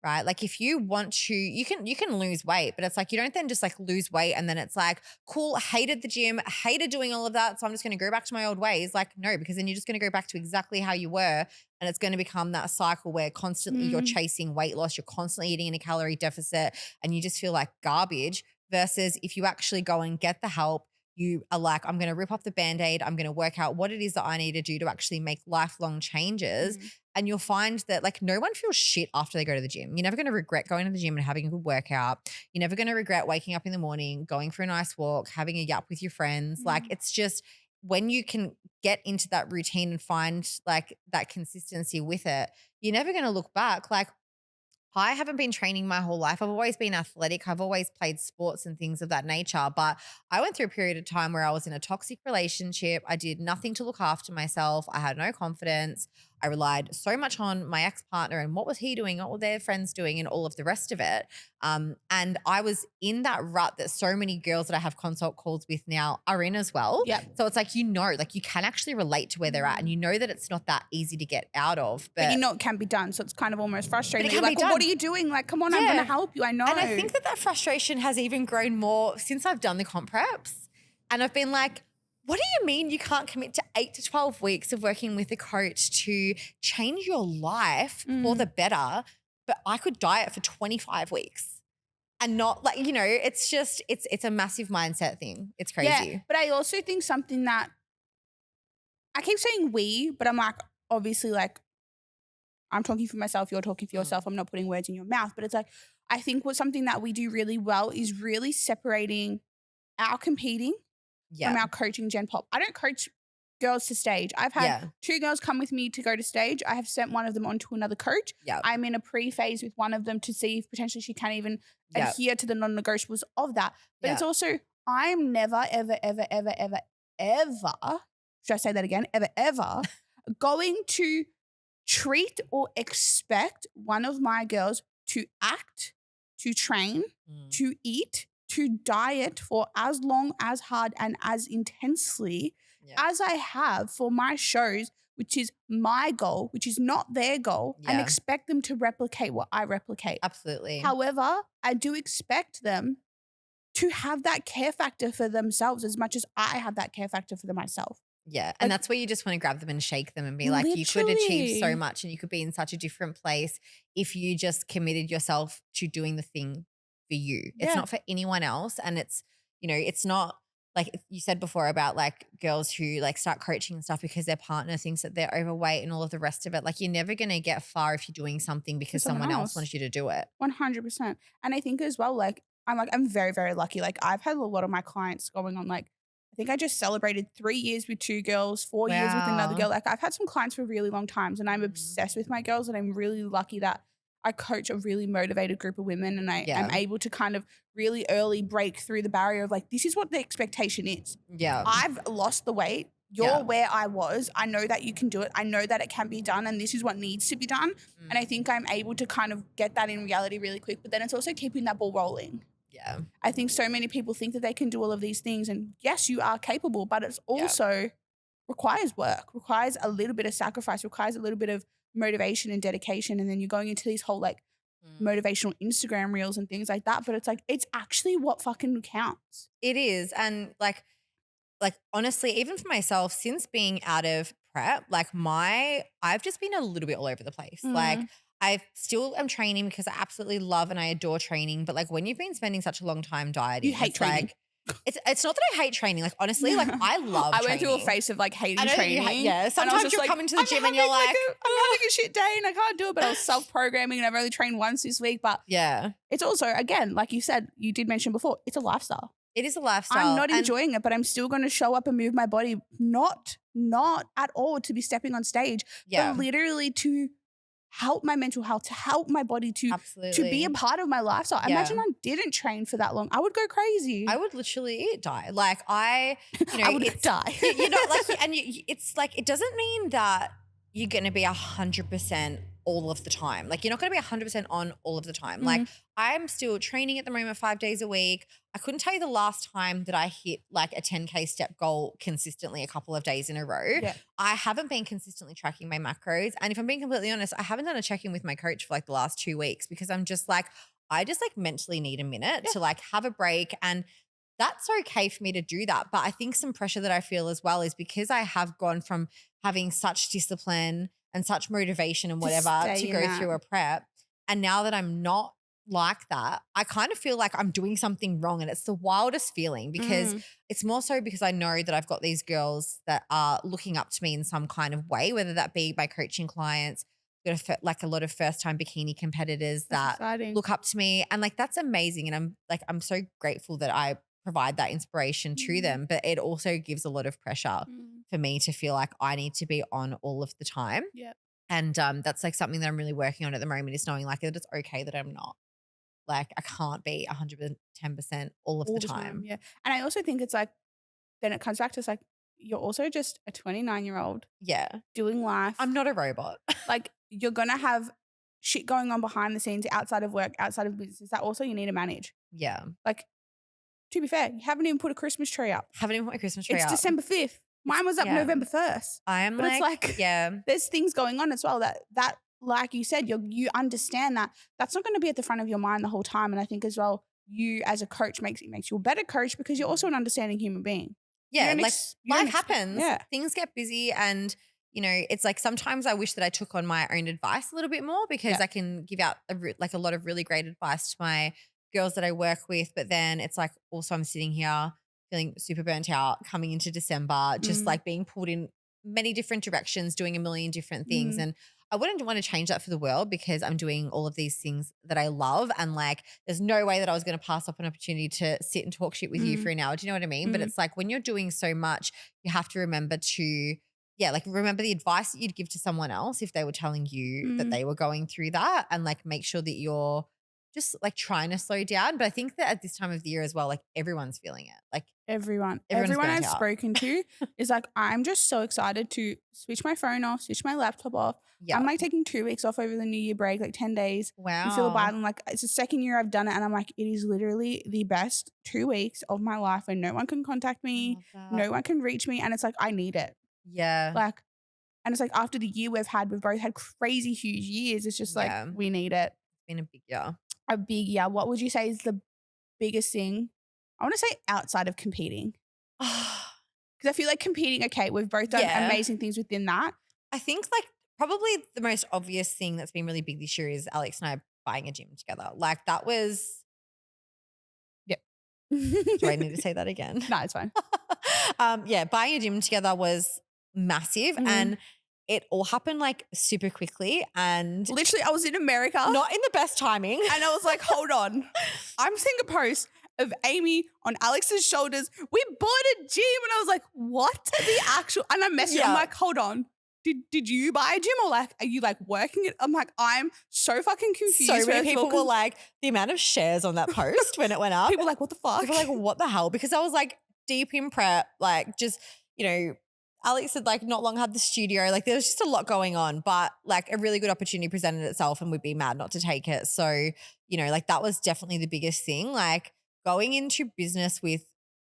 right? Like if you want to, you can lose weight, but it's like, you don't then just like lose weight. And then it's like, cool, hated the gym, hated doing all of that. So I'm just going to go back to my old ways. Like, no, because then you're just going to go back to exactly how you were. And it's going to become that cycle where constantly you're chasing weight loss. You're constantly eating in a calorie deficit and you just feel like garbage, versus if you actually go and get the help, you are like, I'm going to rip off the Band-Aid. I'm going to work out what it is that I need to do to actually make lifelong changes. And you'll find that like no one feels shit after they go to the gym. You're never going to regret going to the gym and having a good workout. You're never going to regret waking up in the morning, going for a nice walk, having a yap with your friends. Like it's just when you can get into that routine and find like that consistency with it, you're never going to look back. Like I haven't been training my whole life. I've always been athletic. I've always played sports and things of that nature. But I went through a period of time where I was in a toxic relationship. I did nothing to look after myself. I had no confidence. I relied so much on my ex-partner and what was he doing, what were their friends doing and all of the rest of it. And I was in that rut that so many girls that I have consult calls with now are in as well. So it's like, you know, like you can actually relate to where they're at and you know that it's not that easy to get out of. But you know it can be done. So it's kind of almost frustrating. You're like, well, what are you doing? Like, come on, I'm going to help you. I know. And I think that frustration has even grown more since I've done the comp preps. And I've been like, what do you mean you can't commit to 8 to 12 weeks of working with a coach to change your life for the better, but I could diet for 25 weeks and not like, you know, it's just, it's a massive mindset thing. It's crazy. Yeah, but I also think something that I keep saying but I'm like, obviously like I'm talking for myself, you're talking for yourself. I'm not putting words in your mouth, but it's like, I think what something that we do really well is really separating our competing from Yeah. our coaching Gen Pop. I don't coach girls to stage. I've had Yeah. 2 girls come with me to go to stage. I have sent one of them on to another coach. Yeah. I'm in a pre-phase with one of them to see if potentially she can even Yeah. adhere to the non-negotiables of that. But it's Yeah. also, I'm never, ever, ever, ever, ever, ever, should I say that again? Ever, ever going to treat or expect one of my girls to act, to train, to eat, to diet for as long, as hard, and as intensely as I have for my shows, which is my goal, which is not their goal, and Yeah. expect them to replicate what I replicate. Absolutely. However, I do expect them to have that care factor for themselves as much as I have that care factor for myself. Yeah. And Like, that's where you just want to grab them and shake them and be like, you could achieve so literally. much and you could be in such a different place if you just committed yourself to doing the thing for you. It's Yeah. not for anyone else. And it's, you know, it's not like you said before about like girls who like start coaching and stuff because their partner thinks that they're overweight and all of the rest of it. Like you're never going to get far if you're doing something because someone else wants you to do it. 100%. And I think as well, like, I'm very, very lucky. Like, I've had a lot of my clients going on, like, I think I just celebrated 3 years with 2 girls, 4 years with another Wow. girl. Like, I've had some clients for really long times, and I'm obsessed with my girls, and I'm really lucky that I coach a really motivated group of women, and I am able to kind of really early break through the barrier of like, this is what the expectation is. Yeah. I've lost the weight. You're where I was. I know that you can do it. I know that it can be done, and this is what needs to be done. And I think I'm able to kind of get that in reality really quick. But then it's also keeping that ball rolling. Yeah. I think so many people think that they can do all of these things, and yes, you are capable, but it's also requires work, requires a little bit of sacrifice, requires a little bit of motivation and dedication. And then you're going into these whole like motivational Instagram reels and things like that. But it's like, it's actually what fucking counts. It is. And like honestly, even for myself, since being out of prep, like I've just been a little bit all over the place. Like I still am training because I absolutely love and I adore training. But like when you've been spending such a long time dieting, You hate training. like, it's not that I hate training. Like honestly, like I love I training. went through a phase of like hating I know training. yeah. Sometimes you're coming to the gym and you're like, I'm having a shit day and I can't do it, but I was self-programming and I've only trained once this week. But yeah, it's also, again, like you said, you did mention before, it's a lifestyle. it is a lifestyle. I'm not enjoying it, but I'm still going to show up and move my body, not at all to be stepping on stage, but literally to help my mental health, to help my body, to be a part of my lifestyle. Imagine I didn't train for that long. I would go crazy. I would literally die. Like I would die. You know, like, and it's like, it doesn't mean that you're going to be 100% all of the time. Like you're not going to be 100% on all of the time. Like I'm still training at the moment 5 days a week. I couldn't tell you the last time that I hit like a 10K step goal consistently a couple of days in a row. Yeah. I haven't been consistently tracking my macros. And if I'm being completely honest, I haven't done a check-in with my coach for like the last 2 weeks because I'm just like, I just like mentally need a minute to like have a break. And that's okay for me to do that. But I think some pressure that I feel as well is because I have gone from having such discipline and such motivation and whatever to go through a prep. And now that I'm not like that, I kind of feel like I'm doing something wrong. And it's the wildest feeling because it's more so because I know that I've got these girls that are looking up to me in some kind of way, whether that be my coaching clients, like a lot of first-time bikini competitors that look up to me. And like, that's amazing. And I'm so grateful that I provide that inspiration to them, but it also gives a lot of pressure for me to feel like I need to be on all of the time. Yep. And that's like something that I'm really working on at the moment is knowing like that it's okay that I'm not. Like I can't be 110% all of the time. Yeah. And I also think it's like, then it comes back to it's like, you're also just a 29-year-old. Yeah. Doing life. I'm not a robot. Like you're going to have shit going on behind the scenes, outside of work, outside of business that also you need to manage. Yeah. Like, to be fair, you haven't even put a Christmas tree up. Haven't even put my Christmas tree up. It's December 5th. Mine was up November 1st. But it's like, there's things going on as well that like you said, you understand that that's not going to be at the front of your mind the whole time. And I think as well, you as a coach makes you a better coach because you're also an understanding human being. Yeah, like life happens. Yeah. Things get busy and, you know, it's like sometimes I wish that I took on my own advice a little bit more because I can give out a lot of really great advice to my girls that I work with. But then it's like also I'm sitting here feeling super burnt out coming into December, just like being pulled in many different directions, doing a million different things. And I wouldn't want to change that for the world because I'm doing all of these things that I love. And like, there's no way that I was going to pass up an opportunity to sit and talk shit with you for an hour. Do you know what I mean? But it's like when you're doing so much, you have to remember to, like remember the advice that you'd give to someone else if they were telling you that they were going through that, and like make sure that you're just like trying to slow down. But I think that at this time of the year as well, like everyone's feeling it. Like everyone burnt I've out. spoken to is like, I'm just so excited to switch my phone off, switch my laptop off. I'm like taking 2 weeks off over the New Year break, like 10 days. Wow. You feel bad. I'm like, it's the second year I've done it. And I'm like, it is literally the best 2 weeks of my life when no one can contact me. No one can reach me. And it's like, I need it. Yeah. Like, and it's like after the year we've both had crazy huge years. It's just like, we need it. It's been a big year. A big year. What would you say is the biggest thing? I want to say outside of competing. Because I feel like competing, okay, we've both done amazing things within that. I think like probably the most obvious thing that's been really big this year is Alex and I buying a gym together. Like that was. Yep. Do I need to say that again? No, it's fine. Buying a gym together was massive and it all happened like super quickly, and literally I was in America. Not in the best timing. And I was like, hold on. I'm seeing a post of Amy on Alex's shoulders. We bought a gym. And I was like, what? The actual, and I messaged her. I'm like, hold on. Did you buy a gym or like, are you like working it? I'm like, I'm so fucking confused. So many people were like, the amount of shares on that post when it went up. People were like, what the fuck? People were like, what the hell? Because I was like deep in prep, like just, you know, Alex had like not long had the studio. Like there was just a lot going on, but like a really good opportunity presented itself and we'd be mad not to take it. So, you know, like that was definitely the biggest thing. Like going into business with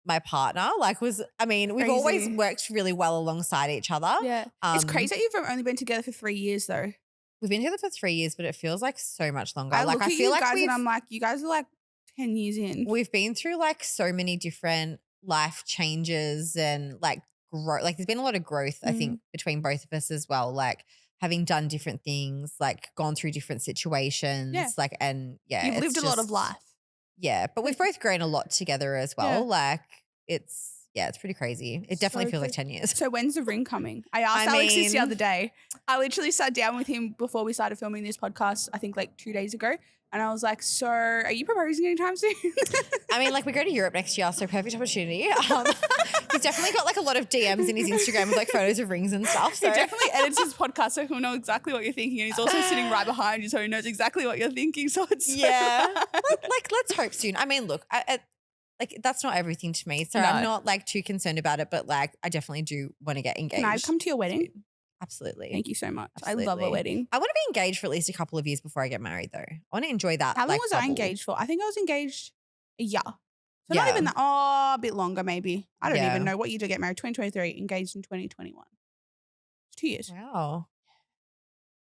my partner, like was, I mean, we've always worked really well alongside each other. Yeah. It's crazy that you've only been together for 3 years though. We've been together for 3 years, but it feels like so much longer. I like look I at feel you like guys and I'm like, you guys are like 10 years in. We've been through like so many different life changes and like growth. Like there's been a lot of growth, I think, between both of us as well. Like having done different things, like gone through different situations. Yeah. Like, and you've lived a lot of life. Yeah. But we've both grown a lot together as well. Yeah. Like it's pretty crazy. It definitely feels like 10 years. So when's the ring coming? I asked Alex this the other day. I literally sat down with him before we started filming this podcast, I think like 2 days ago. And I was like, so are you proposing anytime soon? I mean, like we go to Europe next year, so perfect opportunity. He's definitely got like a lot of DMs in his Instagram with like photos of rings and stuff. So. He definitely edits his podcast so he'll know exactly what you're thinking. And he's also sitting right behind you so he knows exactly what you're thinking. So it's like let's hope soon. I mean, look, like that's not everything to me. So I'm not like too concerned about it, but like I definitely do want to get engaged. Can I come to your wedding? Absolutely. Thank you so much. Absolutely. I love a wedding. I want to be engaged for at least a couple of years before I get married though. I want to enjoy that. How long was I engaged for? I think I was engaged a year. So not even that. Oh, a bit longer maybe. I don't even know. What year did I get married? 2023, engaged in 2021. It's 2 years. Wow.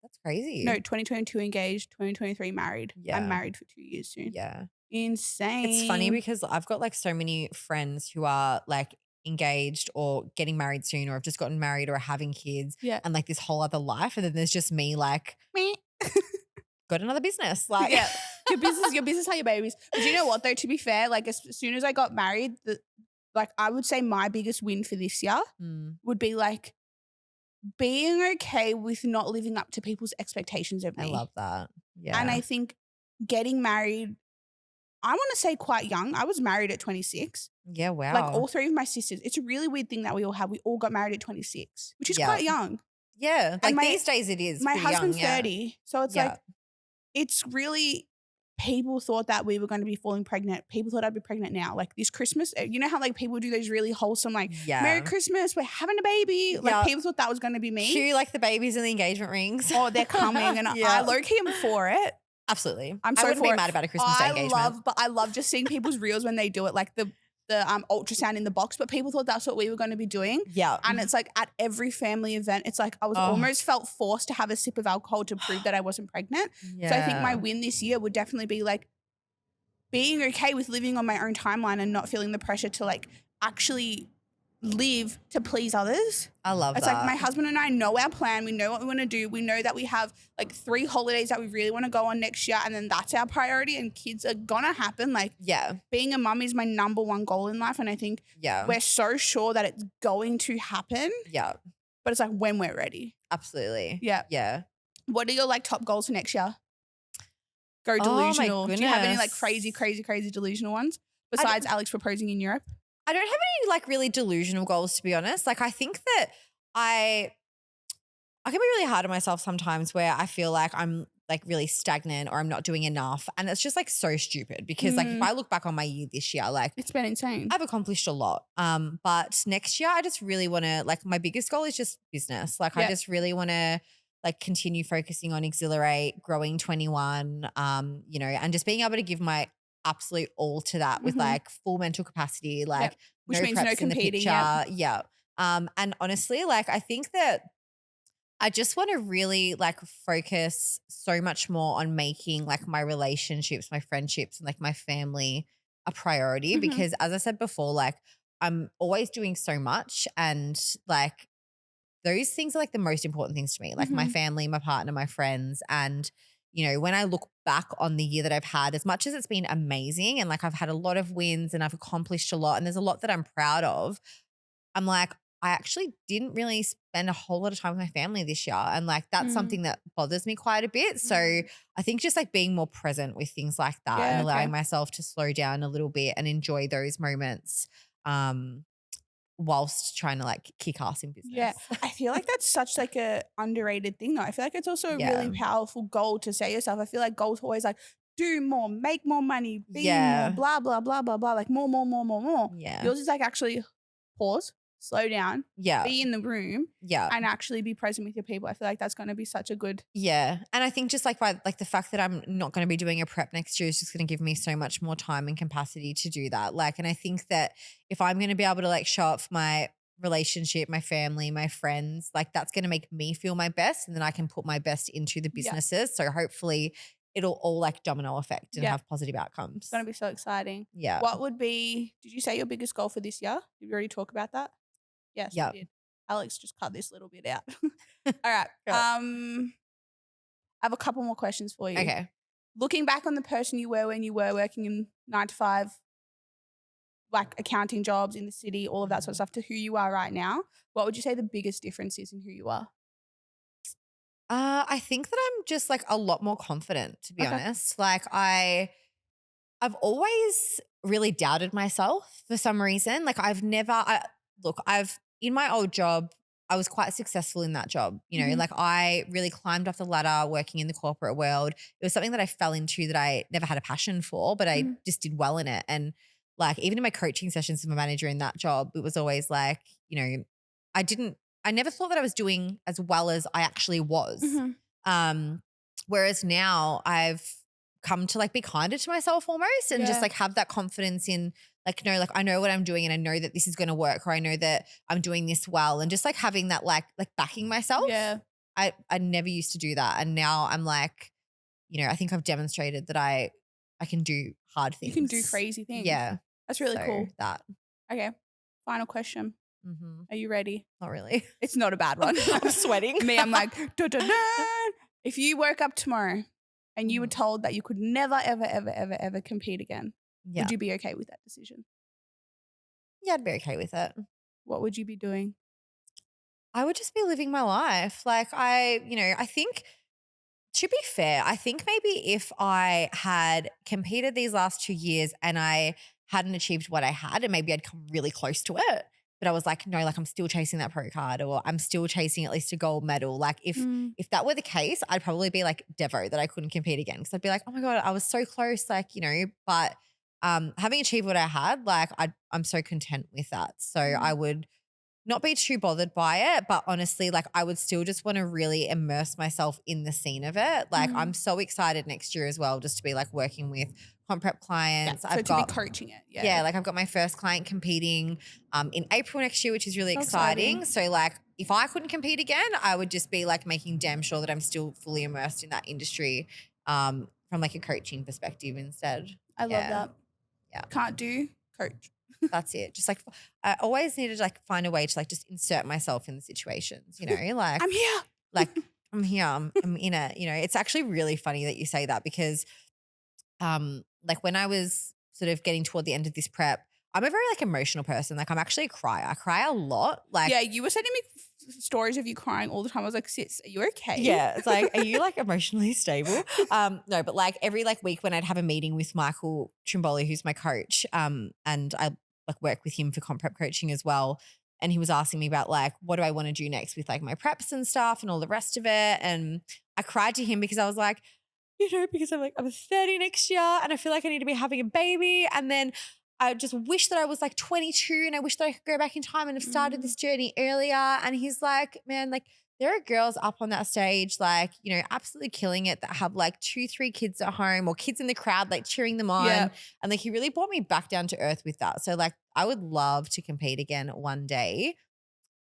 That's crazy. No, 2022 engaged, 2023 married. Yeah. I'm married for 2 years soon. Yeah. Insane. It's funny because I've got like so many friends who are like engaged or getting married soon or have just gotten married or are having kids and like this whole other life. And then there's just me like, got another business. Like, your business are your babies. But you know what though, to be fair, like as soon as I got married, like I would say my biggest win for this year would be like being okay with not living up to people's expectations of me. I love that. Yeah. And I think getting married, I want to say quite young. I was married at 26. Yeah, wow. Like all three of my sisters. It's a really weird thing that we all have. We all got married at 26, which is quite young. Yeah. Like these days it is. My husband's young, 30. So it's like, it's really, people thought that we were going to be falling pregnant. People thought I'd be pregnant now. Like this Christmas, you know how like people do those really wholesome like, Merry Christmas, we're having a baby. Like people thought that was going to be me. Cue like the babies and the engagement rings. Oh, they're coming. And I low-key am for it. Absolutely. I wouldn't be mad about a Christmas Day engagement. I love just seeing people's reels when they do it, like the ultrasound in the box, but people thought that's what we were going to be doing. Yeah. And it's like at every family event, it's like I was almost felt forced to have a sip of alcohol to prove that I wasn't pregnant. So I think my win this year would definitely be like being okay with living on my own timeline and not feeling the pressure to like actually live to please others. I love that. It's like my husband and I know our plan. We know what we want to do. We know that we have like 3 holidays that we really want to go on next year, and then that's our priority, and kids are gonna happen. Like being a mum is my number one goal in life, and I think we're so sure that it's going to happen. Yeah. but it's like when we're ready. Absolutely. Yeah. Yeah. What are your like top goals for next year? Go Oh my delusional. Do you have any like goodness. crazy delusional ones I besides don't, Alex proposing in Europe? I don't have any like really delusional goals, to be honest. Like I think that I can be really hard on myself sometimes where I feel like I'm like really stagnant or I'm not doing enough. And it's just like so stupid because like if I look back on my year this year, like It's been insane. I've accomplished a lot. But next year I just really want to like my biggest goal is just business. Like I Yep. just really want to like continue focusing on Exhilarate, growing 21, you know, and just being able to give my absolute all to that with like full mental capacity, like Yep. Which no means no preps in the competing, picture. yep. Yeah. And honestly, like I think that I just want to really like focus so much more on making like my relationships, my friendships, and like my family a priority because as I said before, like I'm always doing so much and like those things are like the most important things to me, like my family, my partner, my friends. And, you know, when I look back on the year that I've had, as much as it's been amazing and like I've had a lot of wins and I've accomplished a lot and there's a lot that I'm proud of, I'm like, I actually didn't really spend a whole lot of time with my family this year. And like, that's something that bothers me quite a bit. So I think just like being more present with things like that and Yeah, allowing okay. myself to slow down a little bit and enjoy those moments whilst trying to like kick ass in business. Yeah. I feel like that's such like a underrated thing though. I feel like it's also a Yeah. really powerful goal to set yourself. I feel like goals are always like do more, make more money, be Yeah. more, blah, blah, blah, blah, blah. Like more. Yeah. Yours is like actually pause, slow down, Yeah. be in the room Yeah. and actually be present with your people. I feel like that's going to be such a good. Yeah. And I think just like by like the fact that I'm not going to be doing a prep next year is just going to give me so much more time and capacity to do that. Like, and I think that if I'm going to be able to like show up for my relationship, my family, my friends, like that's going to make me feel my best and then I can put my best into the businesses. So hopefully it'll all like domino effect and have positive outcomes. It's going to be so exciting. Yeah. What would be, did you say your biggest goal for this year? Did we already talk about that? Yes, we did. Alex just cut this little bit out. All right. I have a couple more questions for you. Okay. Looking back on the person you were when you were working in 9 to 5, like accounting jobs in the city, all of that sort of stuff, to who you are right now, what would you say the biggest difference is in who you are? I think that I'm just like a lot more confident, to be honest. Like I've always really doubted myself for some reason. Like I've in my old job, I was quite successful in that job. You know, like I really climbed off the ladder working in the corporate world. It was something that I fell into that I never had a passion for, but I just did well in it. And like even in my coaching sessions with my manager in that job, it was always like, you know, I never thought that I was doing as well as I actually was. Whereas now I've come to like be kinder to myself almost and just like have that confidence in like, no, like I know what I'm doing and I know that this is going to work or I know that I'm doing this well and just like having that like backing myself. Yeah. I never used to do that. And now I'm like, you know, I think I've demonstrated that I can do hard things. You can do crazy things. Yeah. That's really cool. That. Okay. Final question. Are you ready? Not really. It's not a bad one. I'm sweating. Me, I'm like, if you woke up tomorrow and you were told that you could never, ever compete again, would you be okay with that decision? Yeah, I'd be okay with it. What would you be doing? I would just be living my life. Like I think to be fair, I think maybe if I had competed these last 2 years and I hadn't achieved what I had and maybe I'd come really close to it, but I was like, no, like I'm still chasing that pro card or I'm still chasing at least a gold medal. Like if that were the case, I'd probably be like Devo that I couldn't compete again because I'd be like, oh my God, I was so close, like, you know, but having achieved what I had, like I'm so content with that. So I would not be too bothered by it, but honestly, like I would still just want to really immerse myself in the scene of it. Like I'm so excited next year as well, just to be like working with comp prep clients. So to be coaching it. Yeah, like I've got my first client competing in April next year, which is really exciting. So like if I couldn't compete again, I would just be like making damn sure that I'm still fully immersed in that industry from like a coaching perspective instead. I love that. Yeah. Can't do, coach. That's it. Just like I always needed to like find a way to like just insert myself in the situations, you know, like I'm here. Like I'm here. I'm in it. You know, it's actually really funny that you say that because like when I was sort of getting toward the end of this prep, I'm a very like emotional person. Like I'm actually a crier. I cry a lot. Like Yeah, you were sending me stories of you crying all the time. I was like, sis, are you okay? yeah, it's like, are you like emotionally stable? No, but like every like week when I'd have a meeting with Michael Trimboli, who's my coach, and I like work with him for comp prep coaching as well. And he was asking me about like, what do I want to do next with like my preps and stuff and all the rest of it. And I cried to him because I was like, because I'm like, I'm 30 next year and I feel like I need to be having a baby. And then I just wish that I was like 22 and I wish that I could go back in time and have started this journey earlier. And he's like, man, like there are girls up on that stage, like, absolutely killing it that have like 2-3 kids at home or kids in the crowd, like cheering them on. Yeah. And like, he really brought me back down to earth with that. So like, I would love to compete again one day,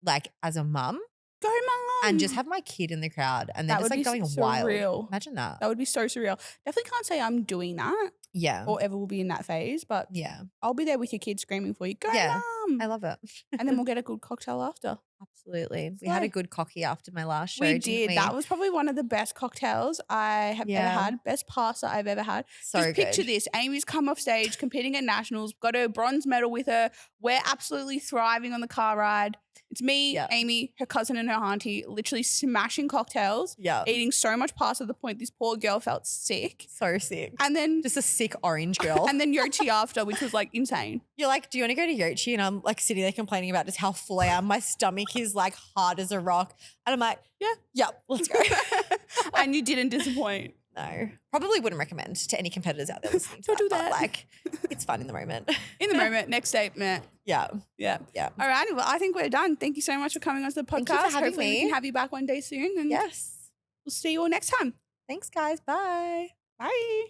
like as a mum. Go, mum. And just have my kid in the crowd and they're That just would like be going surreal. wild. Imagine that. That would be so surreal. Definitely can't say I'm doing that Yeah. or ever will be in that phase, but Yeah. I'll be there with your kid screaming for you. Go, Yeah. mum. I love it. And then we'll get a good cocktail after. Absolutely. We had a good cocky after my last show. We didn't did. we? That was probably one of the best cocktails I have ever had. Best pasta I've ever had. So Just picture good. this. Amy's come off stage competing at nationals, got a bronze medal with her. We're absolutely thriving on the car ride. It's me, Amy, her cousin and her auntie literally smashing cocktails, eating so much pasta to the point this poor girl felt sick. So sick. And then just a sick orange girl. And then Yochi after, which was like insane. You're like, do you want to go to Yochi? And I'm like sitting there complaining about just how full I am. My stomach is like hard as a rock. And I'm like, yep, let's go. And you didn't disappoint. No. Probably wouldn't recommend to any competitors out there listening to Don't do that. But like, it's fun in the moment. In the moment, next statement. Yeah. All right. Well, I think we're done. Thank you so much for coming on to the podcast. Thank you for having Hopefully me. we can have you back one day soon. And yes. we'll see you all next time. Thanks, guys. Bye. Bye.